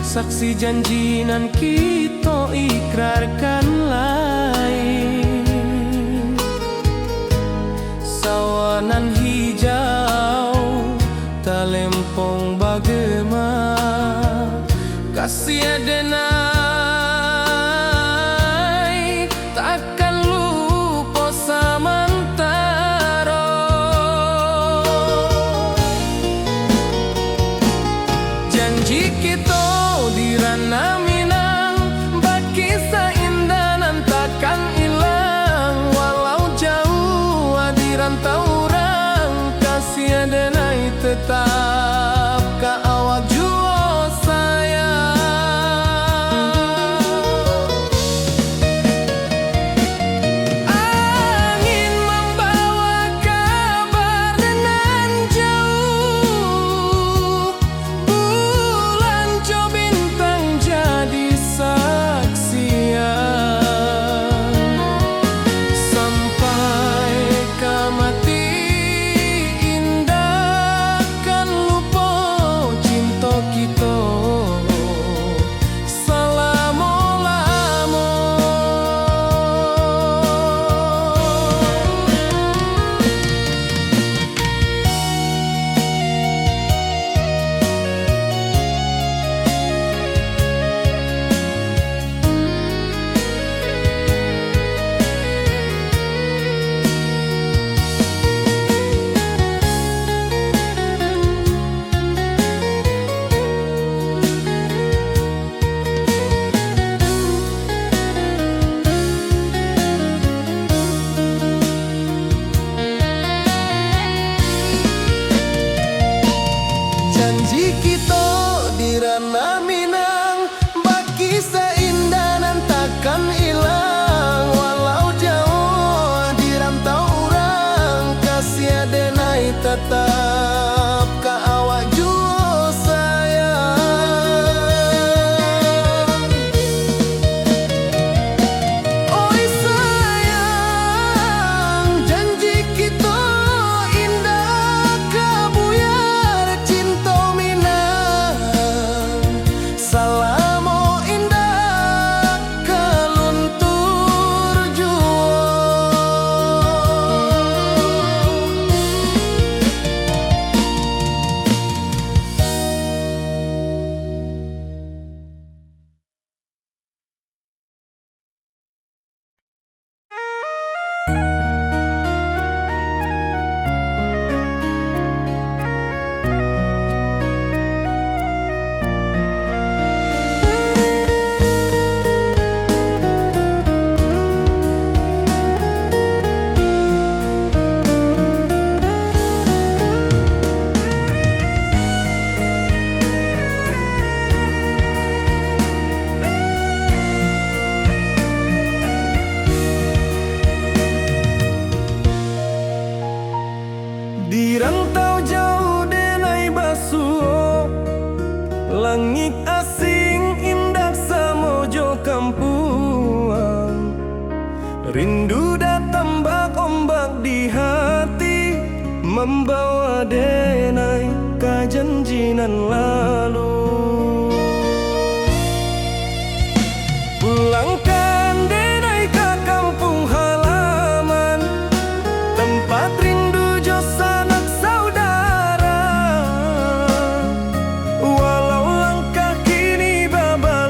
saksi janji nan kita ikrarkan lain. Sawanan hijau talempong bagema, kasih denai takkan lupa samantara. Janji kita di ranah Minang, bagi seindah nan takkan hilang. Walau jauh di rantau orang, kasih denai tetap ka awak jua sayang. Angin membawa kabar nan jauh, bulan jo bintang jadi saksian. Sampai ke mati indah kan lupa cinta kita selama-lama. Janji kita di ranah Minang, bagi seindah nan takkan hilang. Walau jauh di rantau orang, kasih denai tetap ka awak jua sayang. Oi sayang, janji kita indah kabuyar cinta Minang. Salamo indah keluntur jua. Di rantau jauh denai basuh, langit asing indah samojo kampuang. Rindu datang bak ombak di hati, membawa denai ka janjinan lalu. Pulangkan denai ke kampung halaman, tempat rindu jo sanak saudara. Walau langkah kini babala,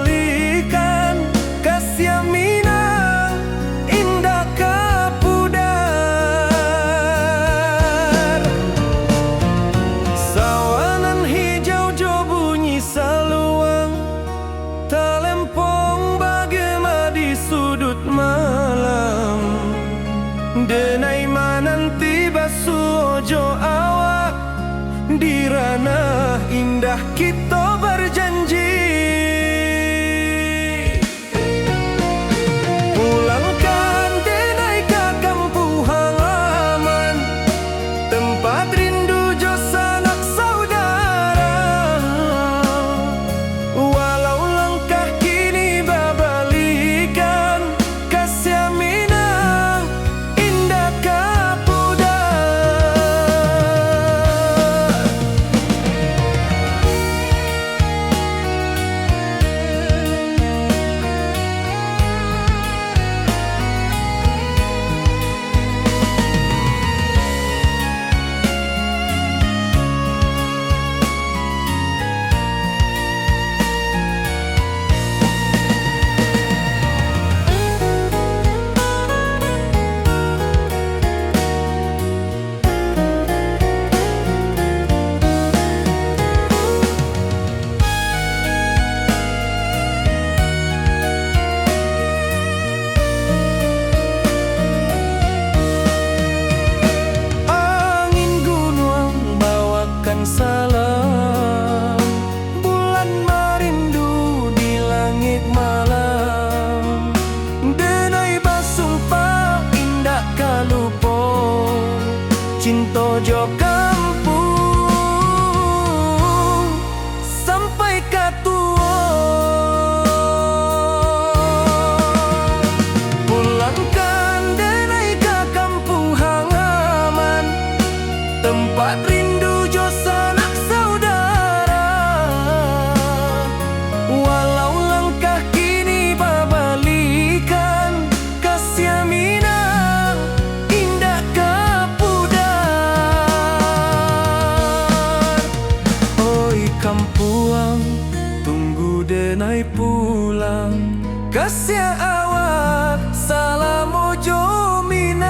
mojo kampung sampai katua. Pulangkan denai ke kampung halaman, tempat rindu jo sanak saudara. Walau langkah kini babalikan, kasih minang indah kapudar. Oi kampuang, tunggu denai pulang, kasih awak salam mojo minang.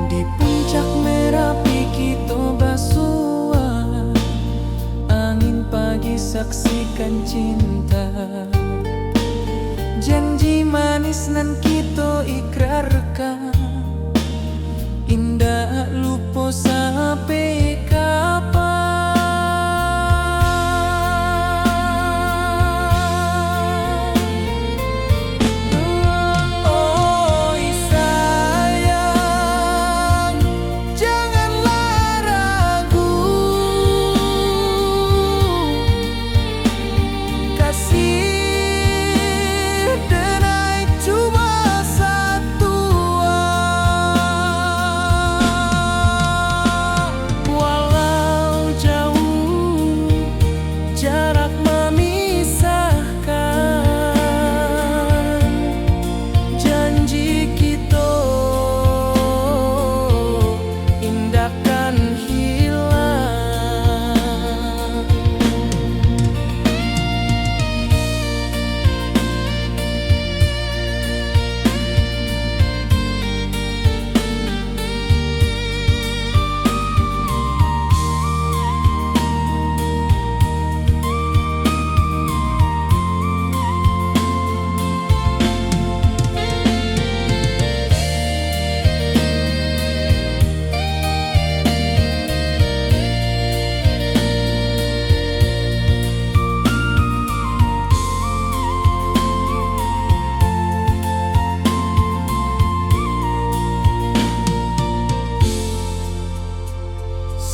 Di puncak Merapi kita basua, angin pagi saksikan cinta. Janji manis nan kita ikrarkan, indah lupa sampai kapan. Oi sayang, janganlah ragu, kasih denai cuma satu. Walau jauh jarak memisahkan, janji kita indahkan hilang.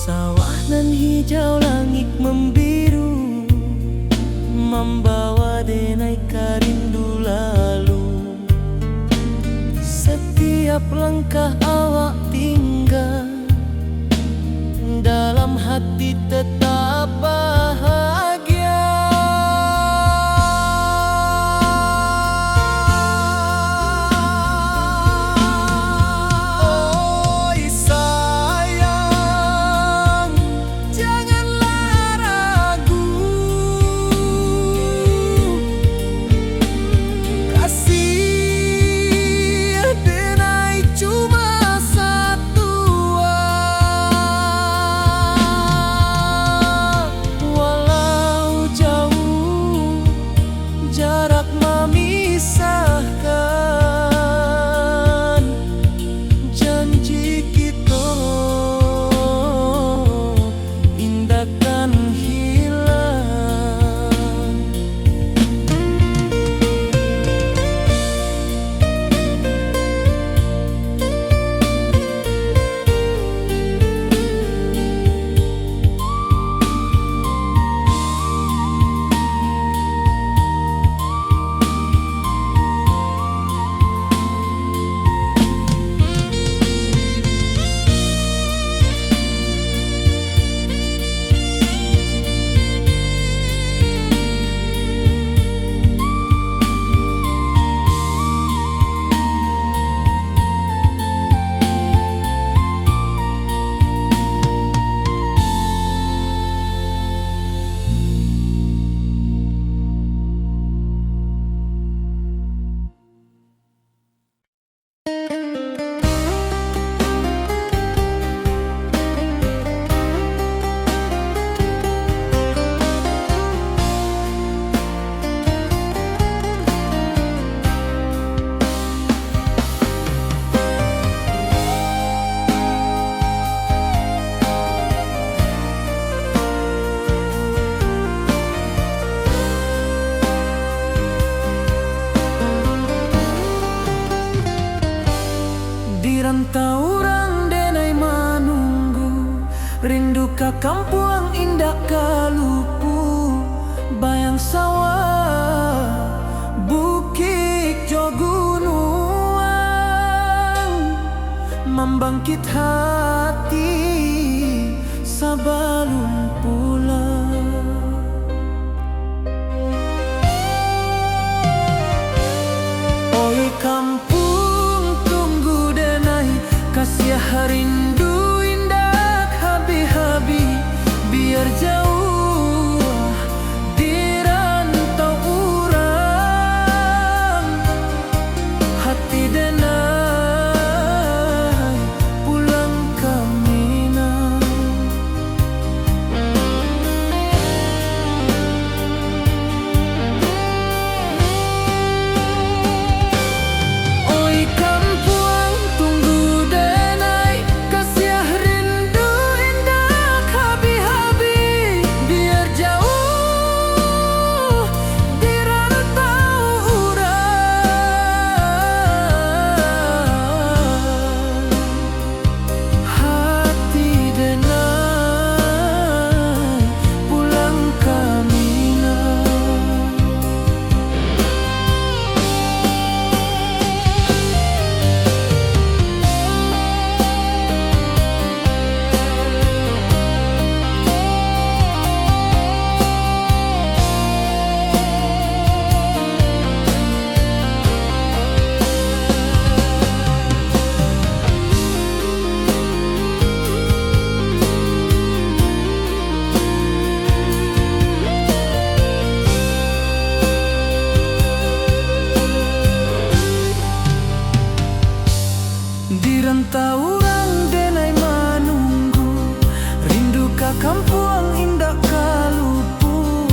Sawah nan hijau, langit membiru, membawa denai karindu lalu. Setiap langkah awak tinggal, dalam hati tetap bahagia. Oi sayang, janganlah ragu, kasih denai cuma satu. ka kampuang indah kalupu, bayang sawah bukit jo gunung, membangkit hati sabalun pulang. Oi kampung tunggu denai, kasih rindu indah habi-habi, biar jauh di rantau urang, hati denai pulang ke Minang. Oi kampuang tunggu denai, kasih rindu indah habi-habi, biar jauh di rantau urang, hati denai pulang ke Minang. Di rantau urang denai manunggu, rindu ka kampuang indah kalupu,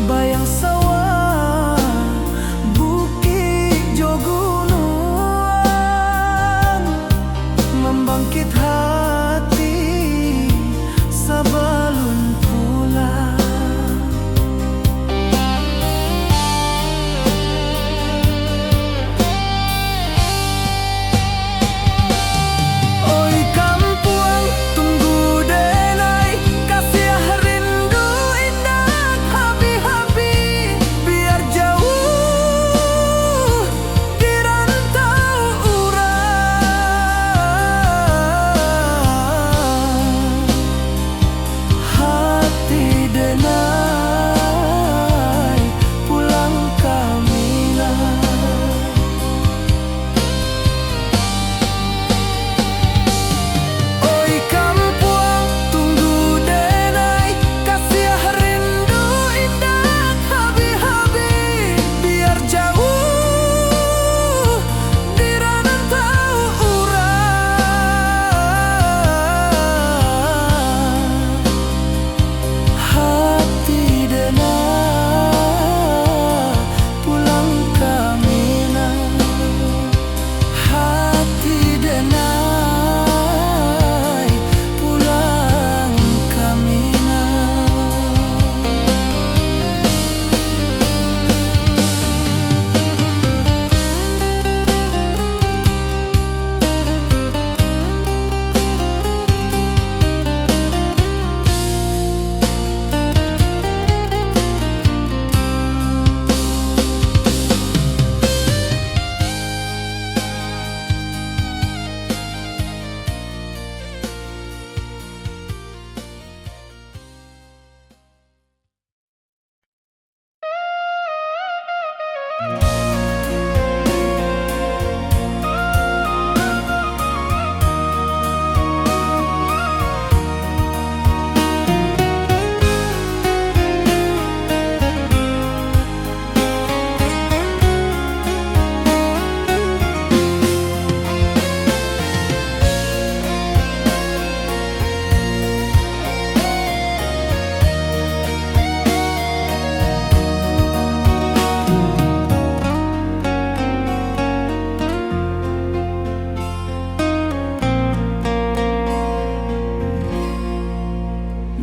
bayang sawah bukit jo gunung, membangkit hati sabalun pulang. Oi kampuang tunggu denai, kasih rindu indah habi-habi, biar jauh di rantau urang, hati denai pulang ke Minang. Oi kampuang tunggu denai, kasih rindu indah habi-habi, biar jauh di rantau urang, hati denai pulang ke Minang, hati denai pulang ke Minang.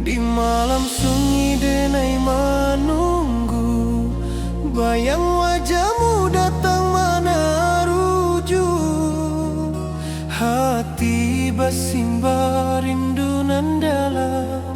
Di malam sunyi denai menunggu, bayang wajahmu datang meneruju, hati bersimba rindu nan dalam.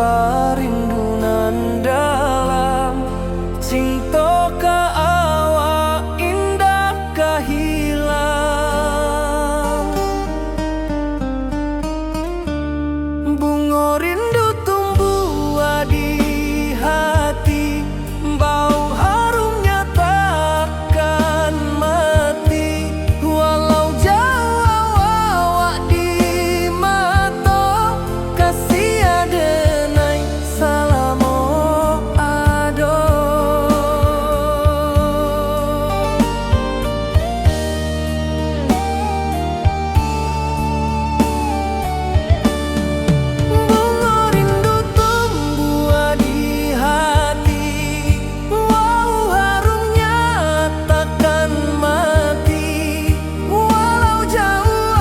barindu nan dalam, cinta ka awak indah kahilang. Bunga rindu tumbuh di hati, bau harumnya takkan mati. Walau jauh awak di mata, kasih adenai salamo ado. Bunga rindu tumbuh di hati, wow harumnya takkan mati. Walau jauh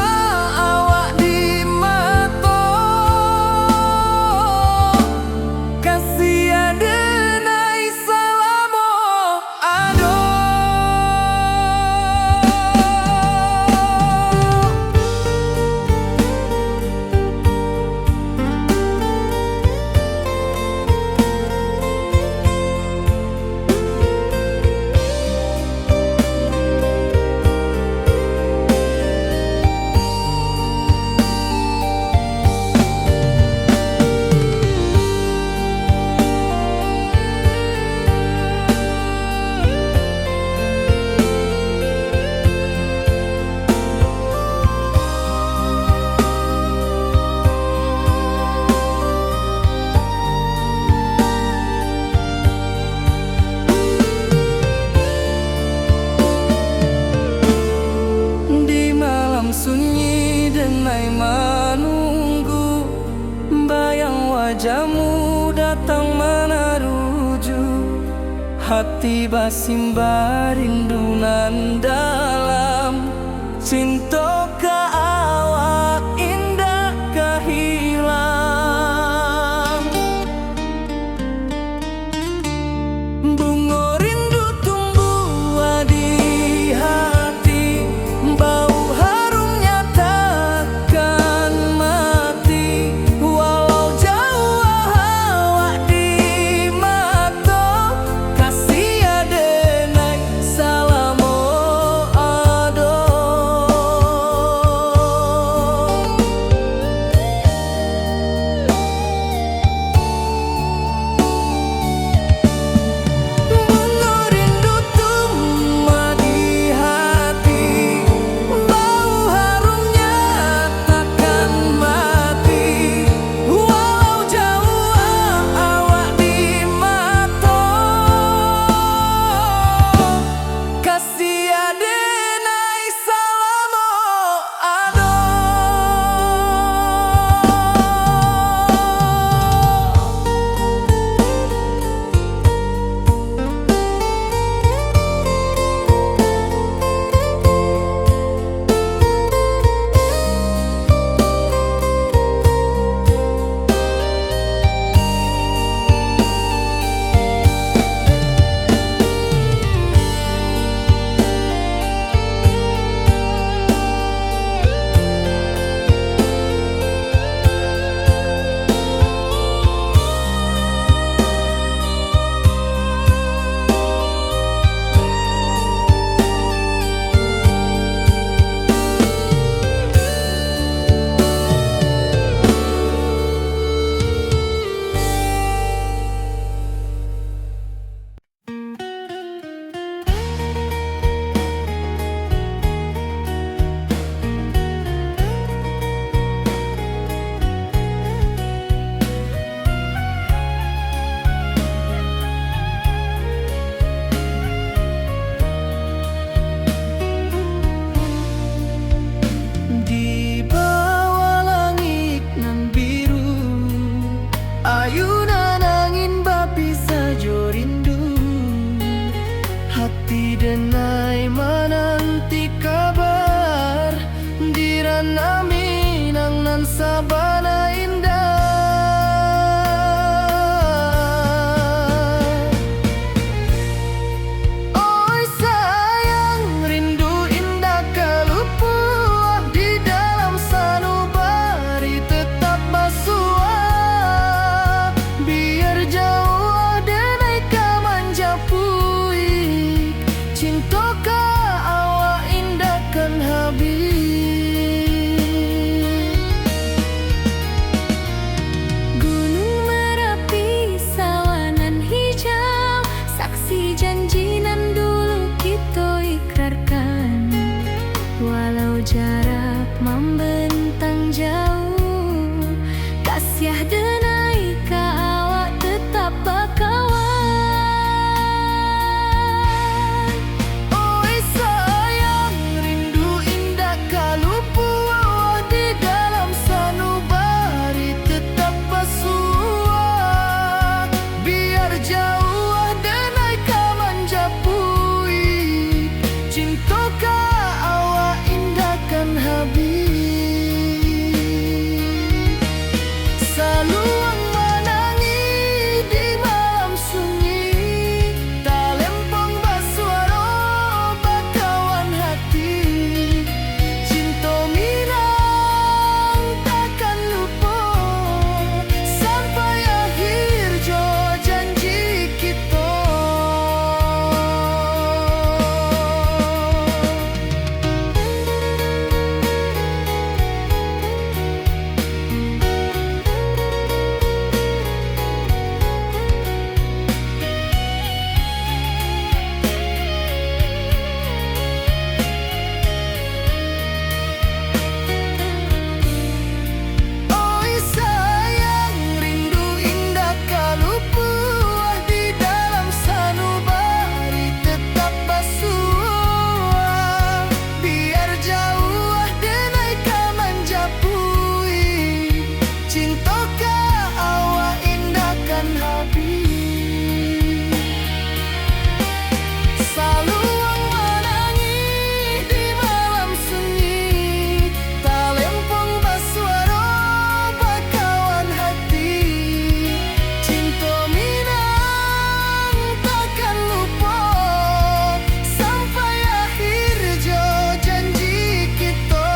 awak di mata, kasih adenai salamo ado. Di malam sunyi denai menunggu, bayang wajahmu datang meneruju. Hati basimba rindu nan dalam, cinta ka awak indah kahilang. Bunga rindu tumbuh di hati, bau harumnya takkan mati. Walau jauh awak di mata, kasih adenai salamo ado. Siah denai ka awak tetap bakawan. Oi sayang, rindu indah kalupu awak di dalam sanubari tetap pasua. Biar jauh denai ka manjapui, cinta ka awak indahkan habis. Saluang menangi di malam sunyi, talempong basuara bakawan hati. Cinta minang takkan lupa sampai akhir jo janji kita. Oi sayang, rindu indah kalupu di dalam sanubari tetap basua. Biar jauh denai ka manjapui, cinta ka awak indahkan habis. Saluang menangi di malam sunyi, talempong basuara bakawan hati. Cinta minang takkan lupa sampai akhir jo janji kita.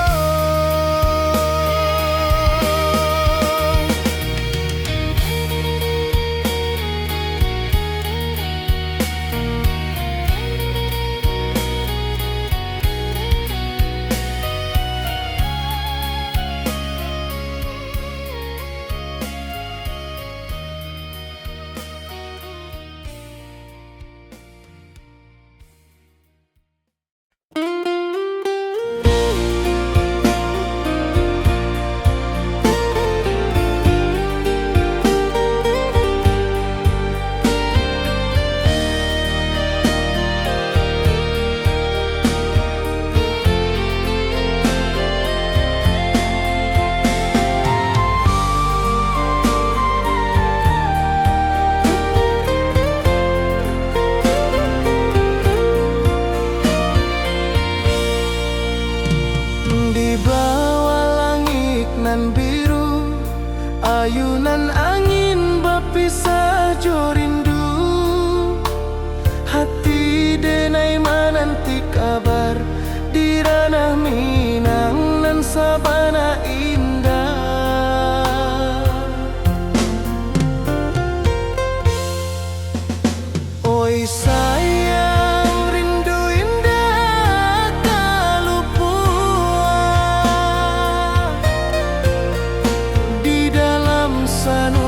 Di bawah langit nan biru, ayunan angin berpisah jo rindu. Hati denai menanti kabar di ranah Minang nan sabana indah. Oi sayang, rindu indah kalupua di dalam sanubari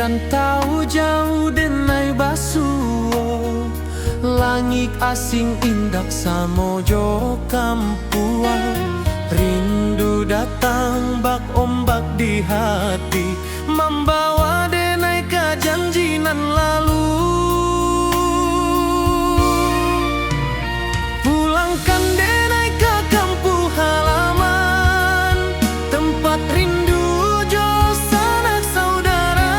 rantau jauh denai basuo, langit asing indak samojo kampuang. Rindu datang bak ombak di hati, membawa denai ke janjinan lalu. Pulangkan denai ke kampung halaman, tempat rindu jo sanak saudara.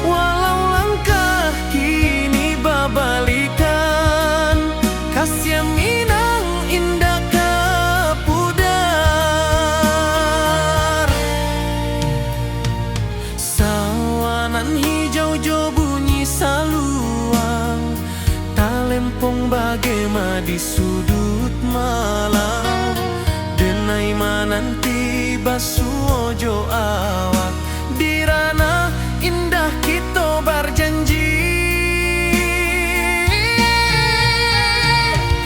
Walau langkah kini babalikan, kasih Minang indah ke pudar. Sawanan hijau jo bunyi saluang, talempong bagema di sudut malam. Denai mananti basuo jo awak, di ranah indah kita berjanji.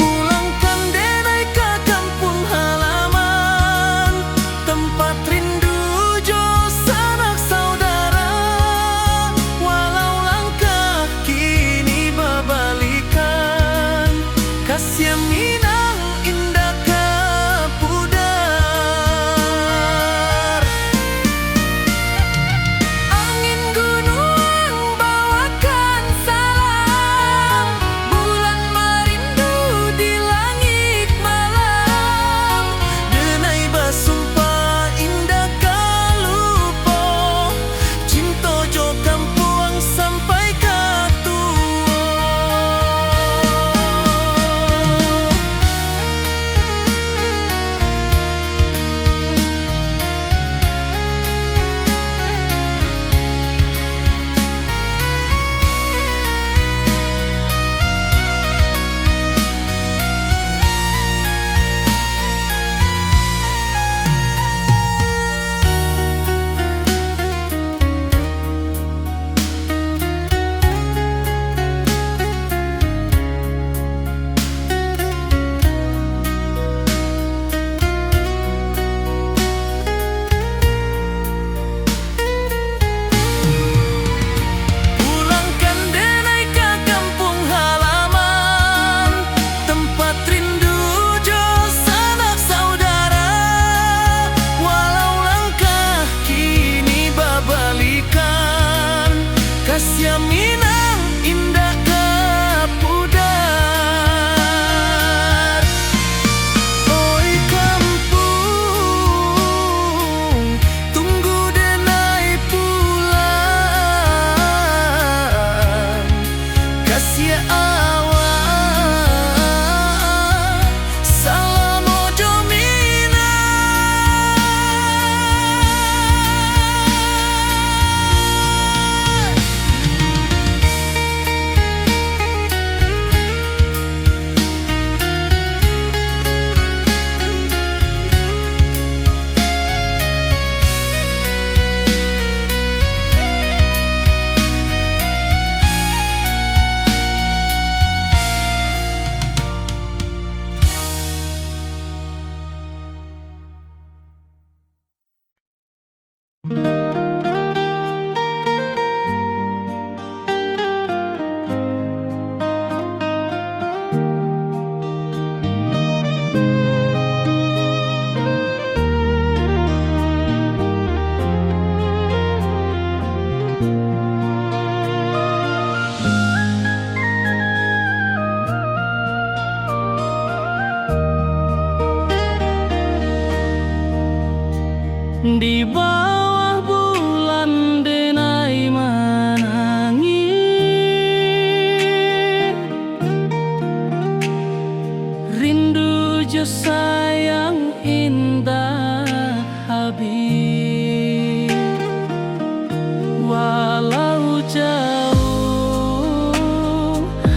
Pulangkan denai ke kampung halaman, tempat rindu jo sanak saudara. Walau langkah kini babalikan, kasih Minang indah ke pudar. Angin gunung bawakan salam, bulan merindu di langit malam. Denai basumpah indah kalupo, cinta jo kampuang sampai ke tua. Pulangkan denai ke kampung halaman, tempat rindu jo sanak saudara. Walau langkah kini babalikan, kasih Minang indah ke pudar. Oi kampung, tunggu denai pulang. Kasih awak, salam ojo Minang. Di bawah bulan denai menangis, rindu jo sayang indah habis. Walau jauh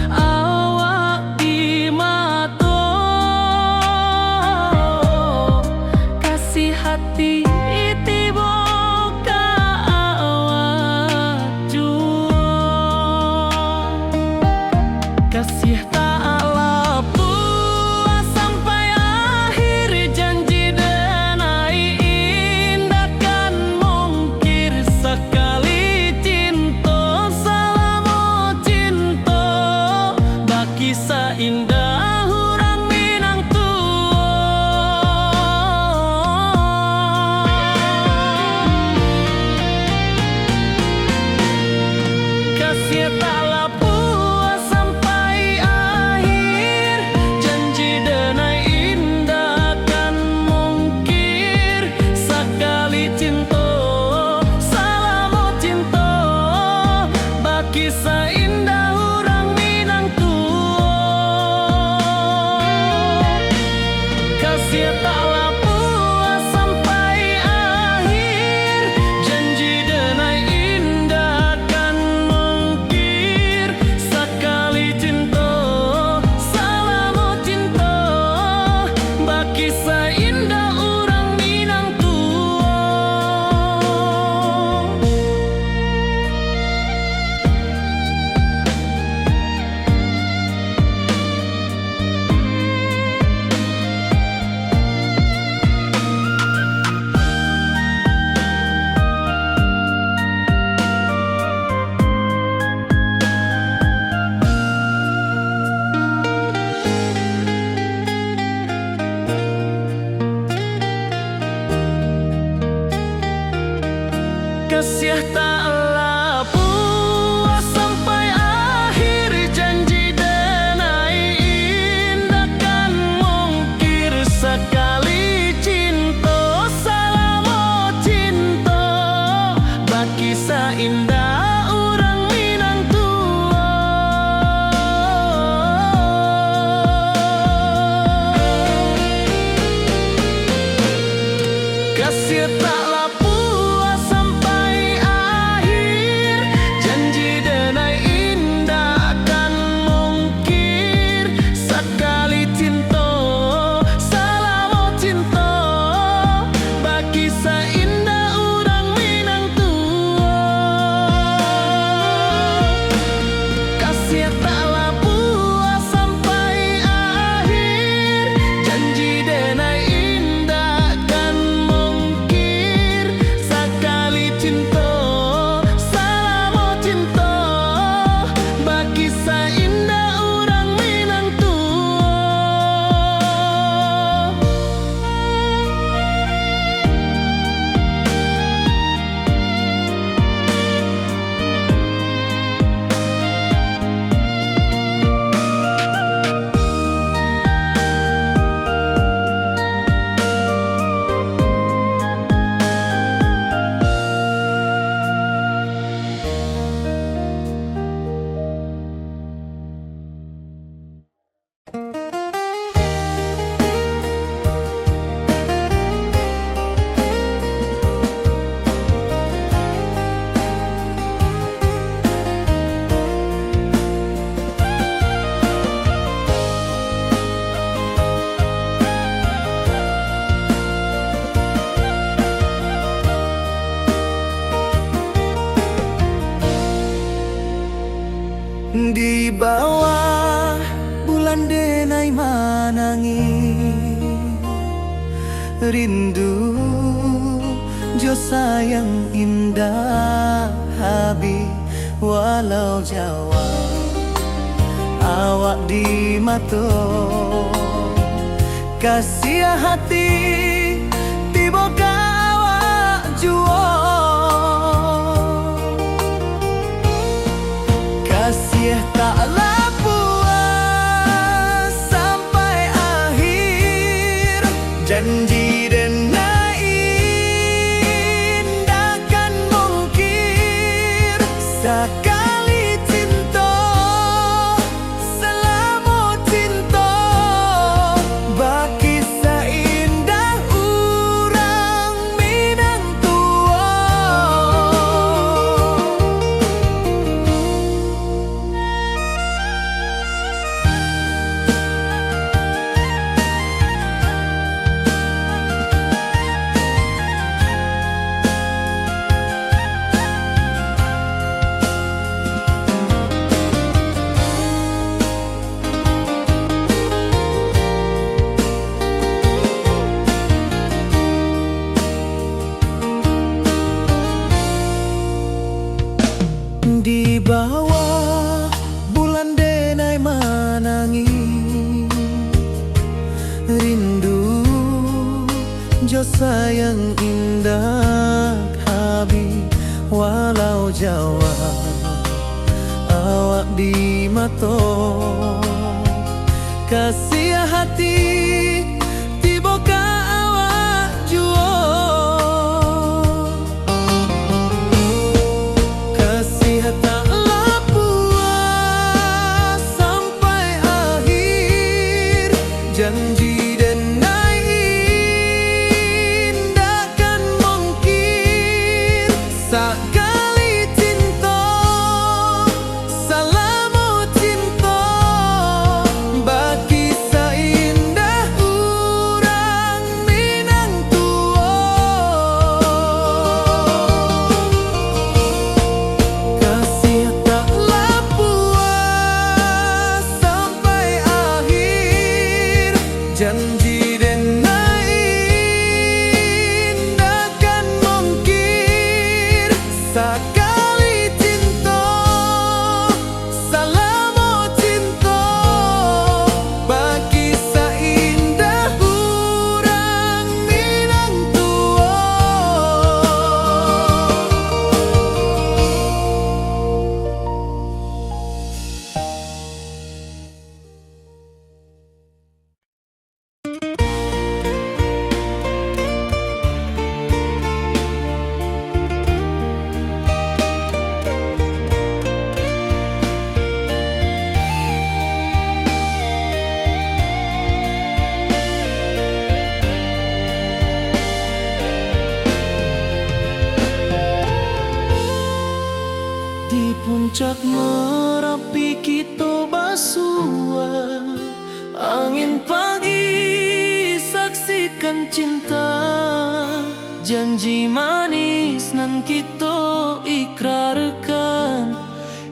awak di mata, kasih hati tiba ka awak jua. Kasih tak lapuk sampai akhir janji denai indah kan mungkir sekali. taklah puas sampai akhir. Janji denai indah kan mungkir. Sekali cinta, selama cinta, baki seindah orang Minang tua. Kasih taklah puas sampai akhir. Janji denai indah kan mungkir. Sekali cinta, selama cinta, baki seindah orang Minang tua. Kasih taklah puas sampai akhir. Janji denai indah kan mungkir. Sekali cinta, selama cinta, baki seindah orang Minang tua. Kasih taklah puas sampai akhir. Janji denai indah kan mungkir. Sekali cinta, selama cinta, baki seindah orang Minang tua. Di bawah bulan denai manangi, rindu jo sayang indah habi walau Jawa. Awak di mato kasih hati tiba awak juo. Kasih taklah puas sampai akhir. Janji denai indah kan mungkir. Sekali cinta, selama cinta, baki seindah orang Minang tua. Di bawah bulan denai manangi, rindu jo sayang indah habi walau Jawa. Awak di mato kasih hati tiba ka awak juo. Kasih taklah puas sampai akhir. Janji denai Puncak Merapi kita basua, angin pagi saksikan cinta, janji manis nan kita ikrarkan,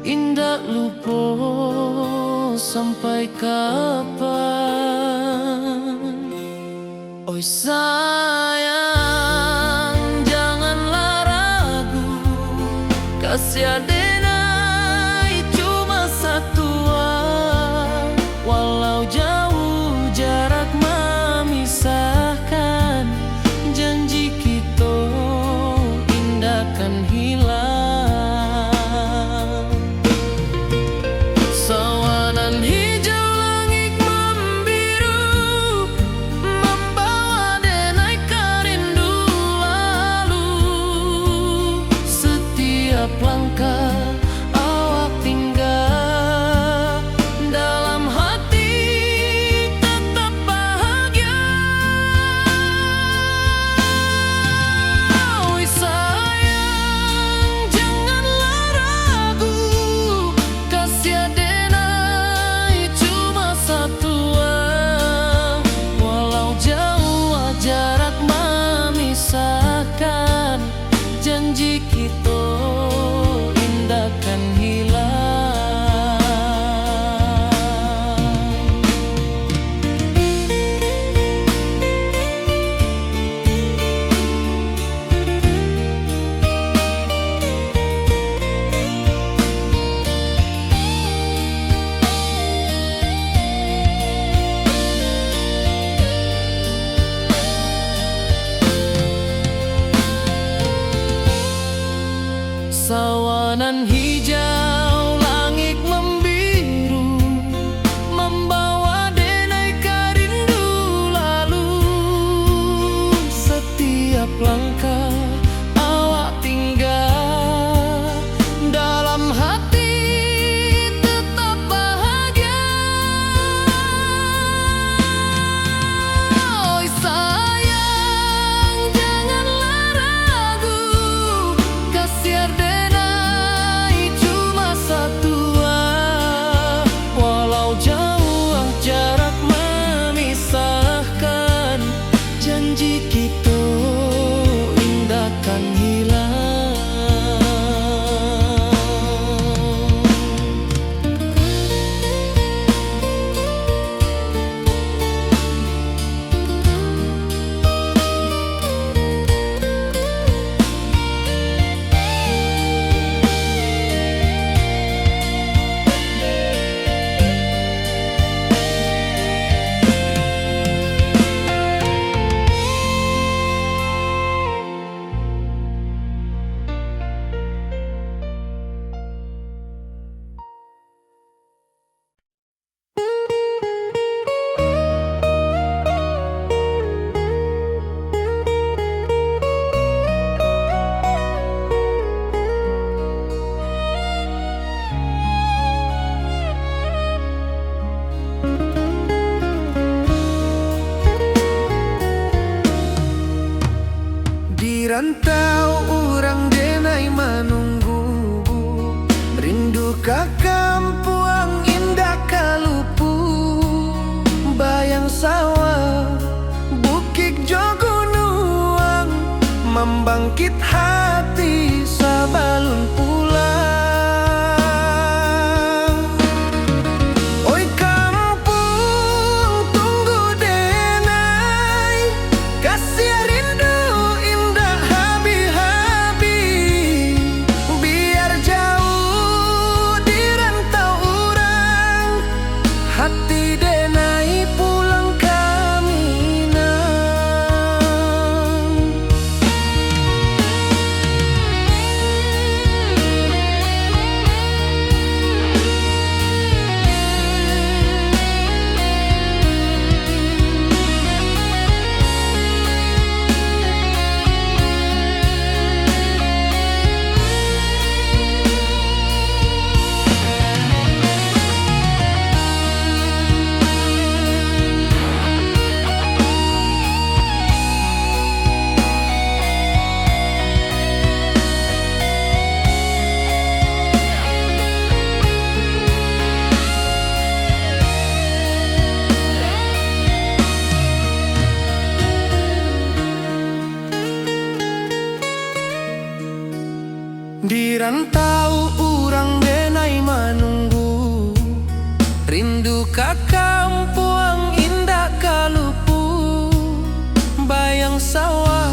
indah lupa sampai kapan. Oi sayang, janganlah ragu, kasih adenai cuma satu. Walau jauh jarak memisahkan, janji kita indah kan hilang. Sawanan hijau langit membiru, membawa denai kerindu lalu. Setiap langkah awak tinggal, dalam hati tetap bahagia. Oi sayang, janganlah ragu, kasih adenai cuma satu. Walau jauh jarak memisahkan, janji kita indah kan hilang. Sawanan hijau langit membiru, membawa denai kerindu lalu. Setiap langkah awak tinggal, dalam hati tetap bahagia. Oi sayang, janganlah ragu, kasih adenai cuma satu. Walau jauh jarak memisahkan, janji kita indah kan hilang. Di rantau orang denai menunggu, rindu ka kampuang indah kalupu. Bayang sawah, bukit jo gunung, membangkit hati sabalun pulang. Oi kampung tunggu denai, kasih rindu indah habi-habi. Biar jauh di rantau orang, hati denai pulang ke Minang. Di rantau urang denai manunggu, rindu ka kampung indah kalupu. Bayang sawah,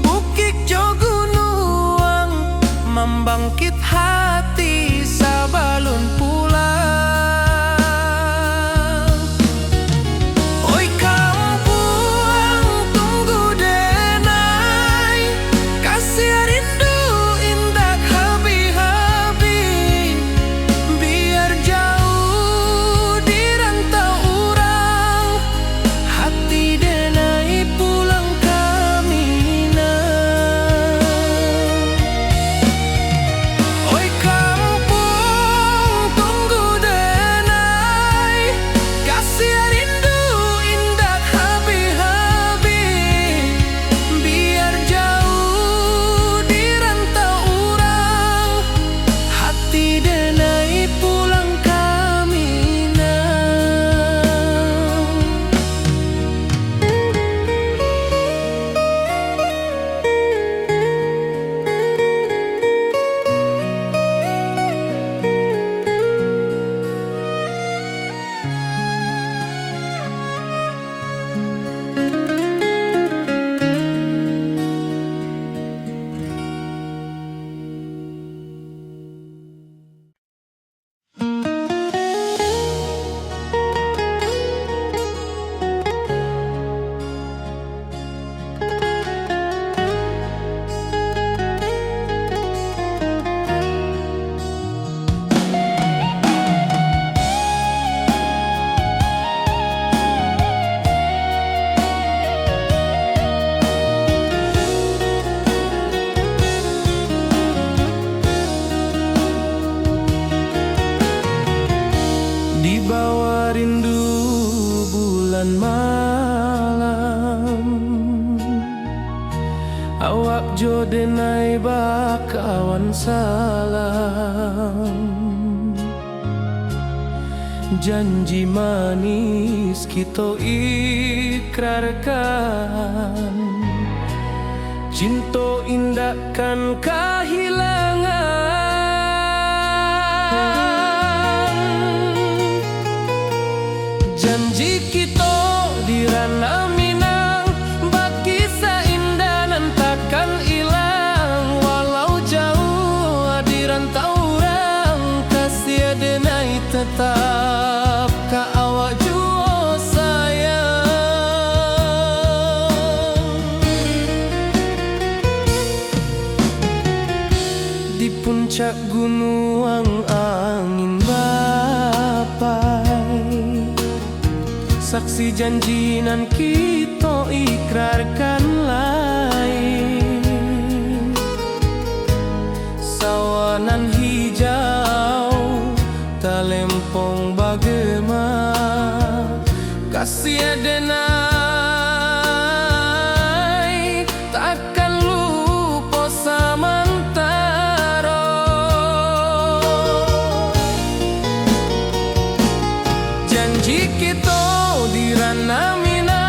bukit jo gunung, membangkit hati sabalun pulang. Oi kampung tunggu denai, kasih rindu indah habi-habi. Biar jauh di rantau urang, hati denai pulang kamina. Oi kampung tunggu denai, kasih rindu indah habi-habi. Biar jauh di rantau urang, hati denai pulang kamina. Di bawah rindu bulan malam, awak jo denai bakawan salam. Janji manis kita ikrarkan, cinta indahkan kehilangan. Janji kita di ranah Minang, bakisah indah nan takkan hilang. Walau jauh di rantau urang, kasih denai tetap ka awak jua sayang. Di puncak gunung angin bapai, saksi janji nan kita ikrarkan lain. Sawanan hijau talempong bagema, kasih denai takkan lupa samantara. Janji kita di ranah Minang,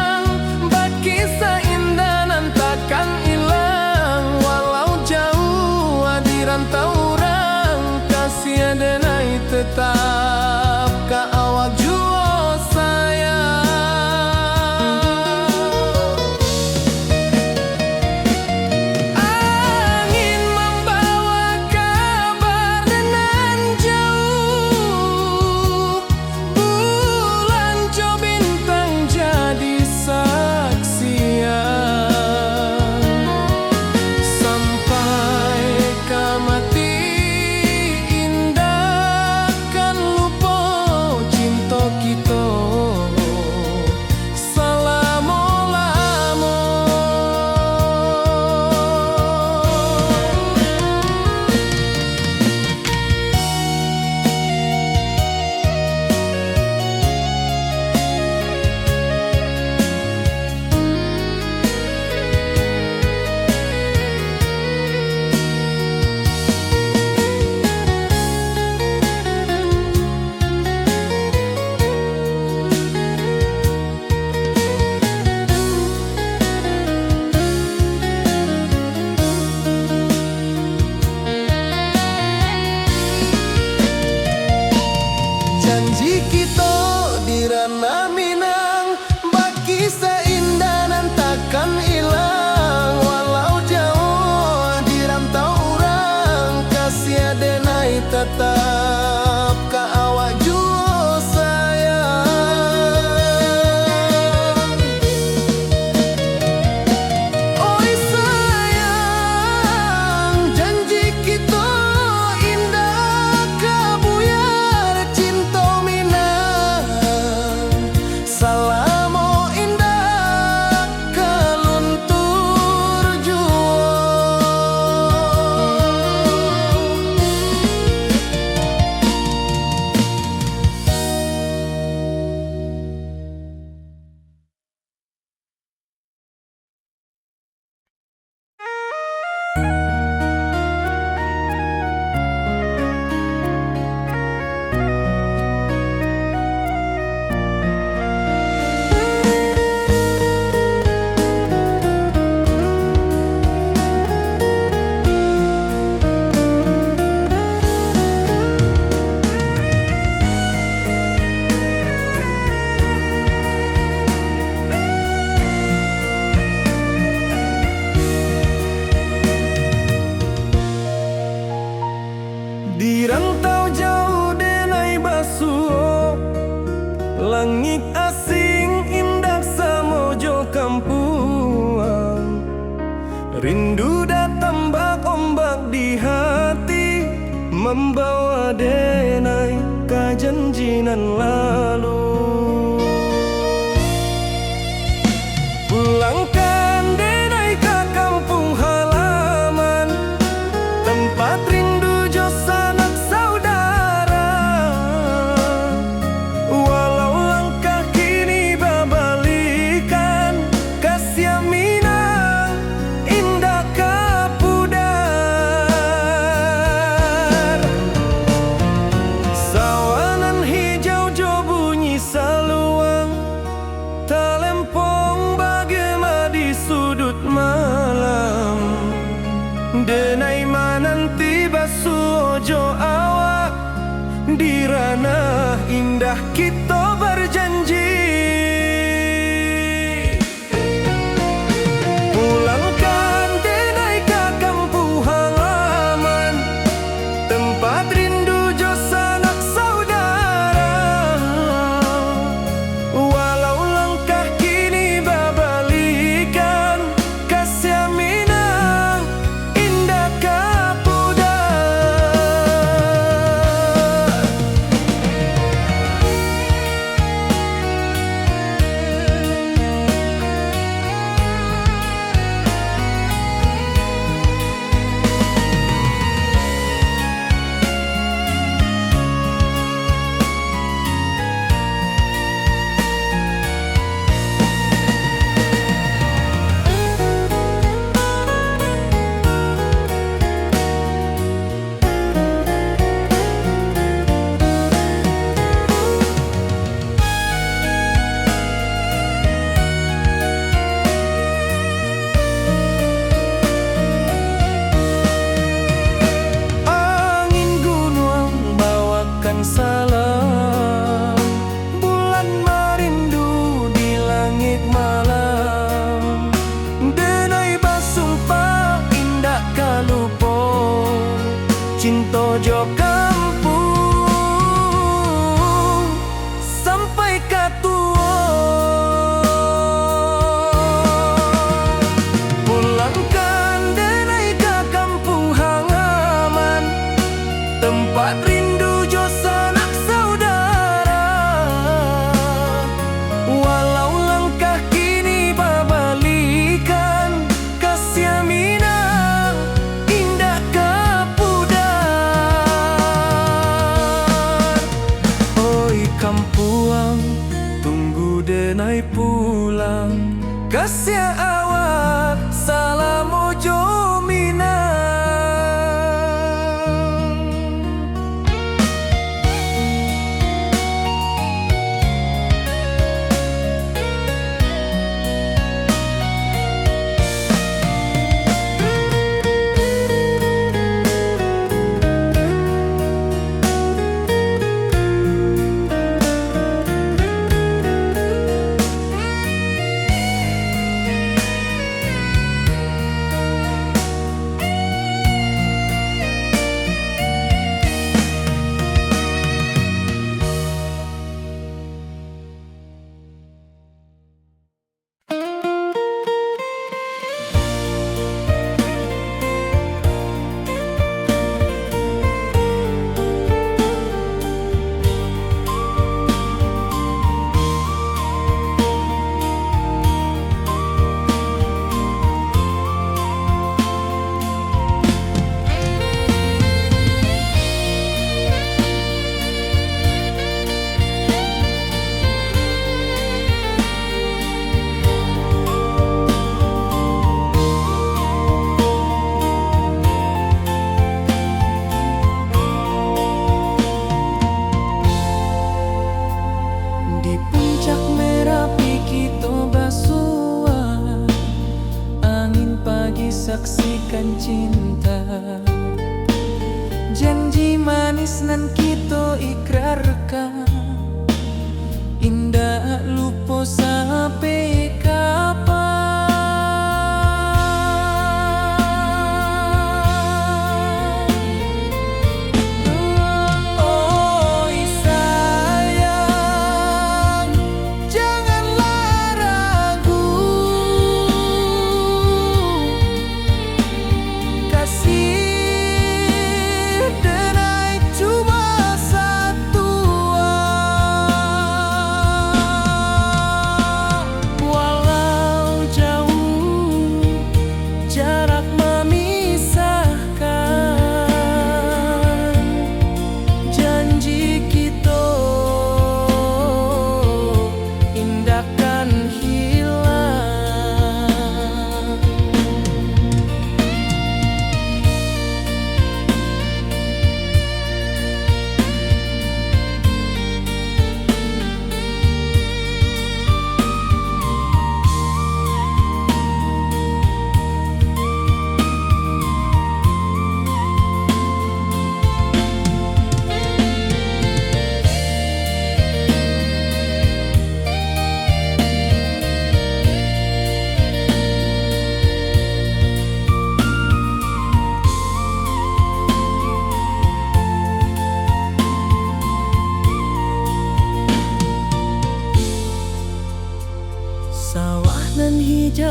Rindu datang ombak di hati, membawa denai ke janjinan lalu. Pulangkan denai ke kampung halaman, tempat rindu jo sanak saudara. Walau langkah kini babalikan, kasih minang indah kapudar. Sawanan hijau jo bunyi saluang, talempong bagema di sudut malam. Denai mananti basuh ojo awak, di ranah indah kita berjanji. Pulangkan denai ke kampung halaman, tempat rindu jo sanak saudara. Walau langkah kini babalikan, kasih minang indah kapudar. Angin gunung bawakan salam, bulan merindu di langit malam. Denai basumpah indah kalupo, cinta jo kampung sampai katua. Pulangkan denai ke kampung halaman, tempat rindu jo sanak saudara. Walau langkah kini babalikan, kasih minang indah kapudar. Oi kampuang, tunggu denai pulang, kasih awak salam ojo minang. Di puncak Merapi kita basua, angin pagi saksikan cinta. Janji manis nan kita ikrarkan, indah lupa sampai kapan. Oi sayang, janganlah ragu,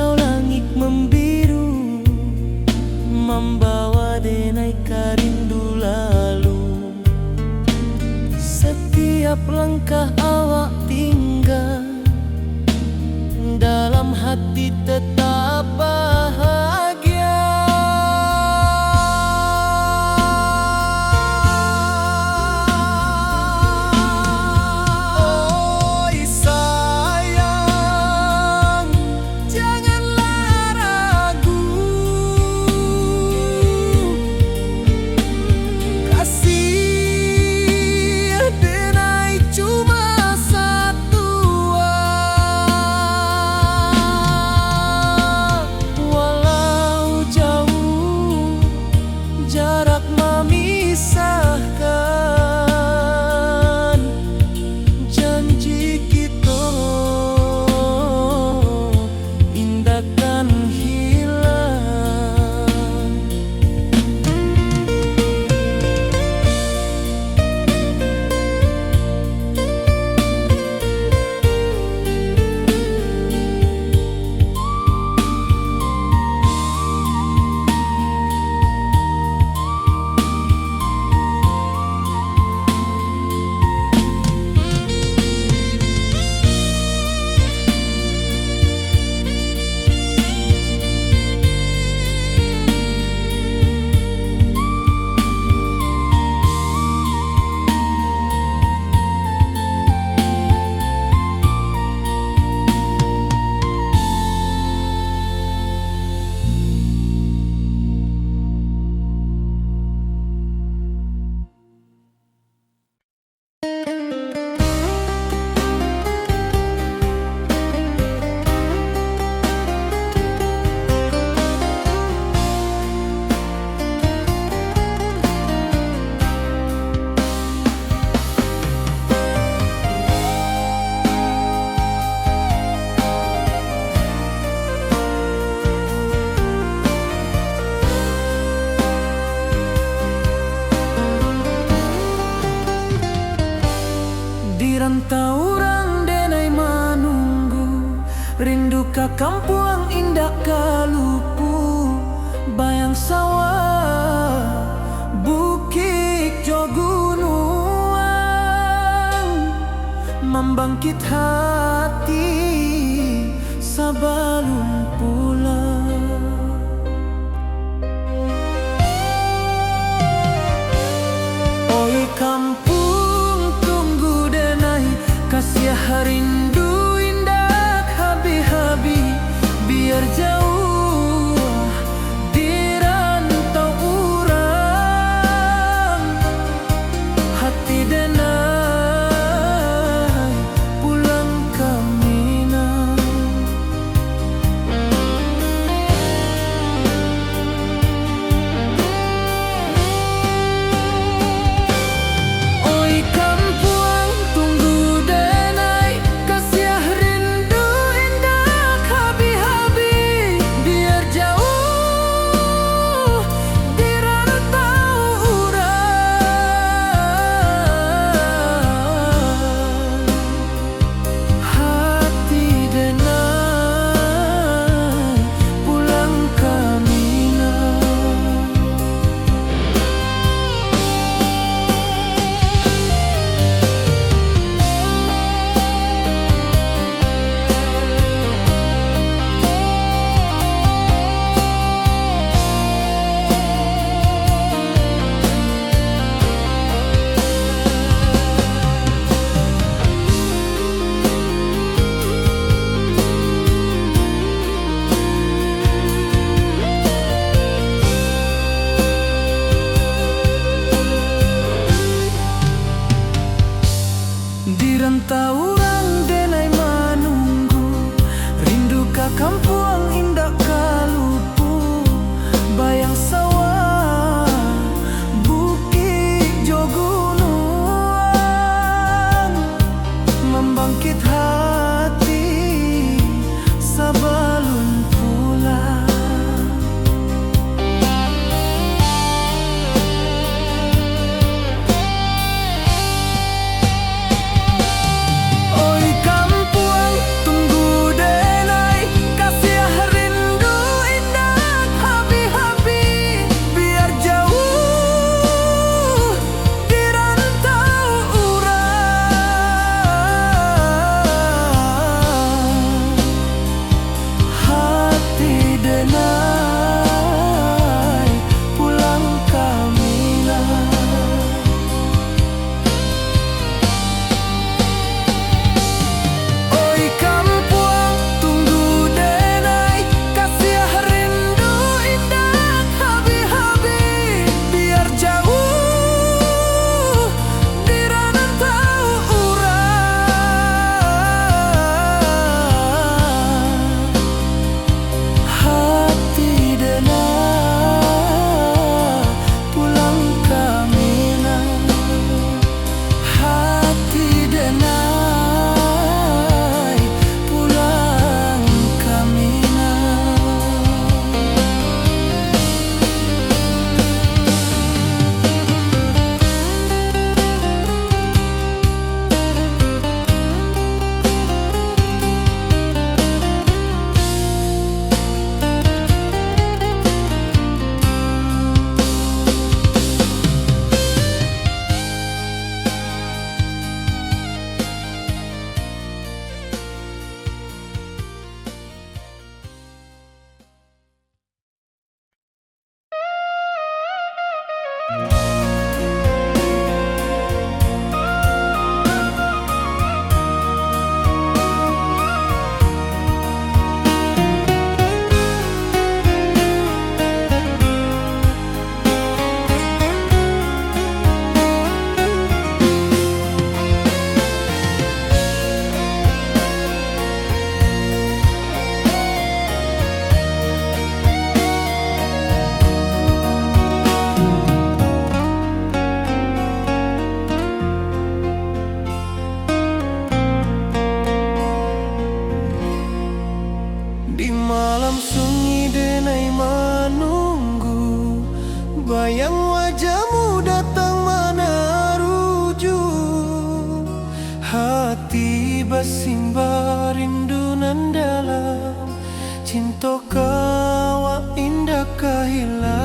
Walau langit membiru, membawa denai rindu lalu. Setiap langkah awak tinggal, dalam hati tetap bahagia. Oi sayang, janganlah ragu. Kasih denai cuma satu. Walau jauh jarak memisahkan, janji kita indahkan hilang. Di rantau orang denai menunggu, rindu ka kampung indah kalupu. Bayang sawah, bukit jo gunung, membangkit hati sebelum pulang. Oi kampung tunggu denai, kasih rindu indah habi-habi. Bayang wajahmu datang mana ruju, hati basimba rindu nan dalam, cinta kawa indah kahilang.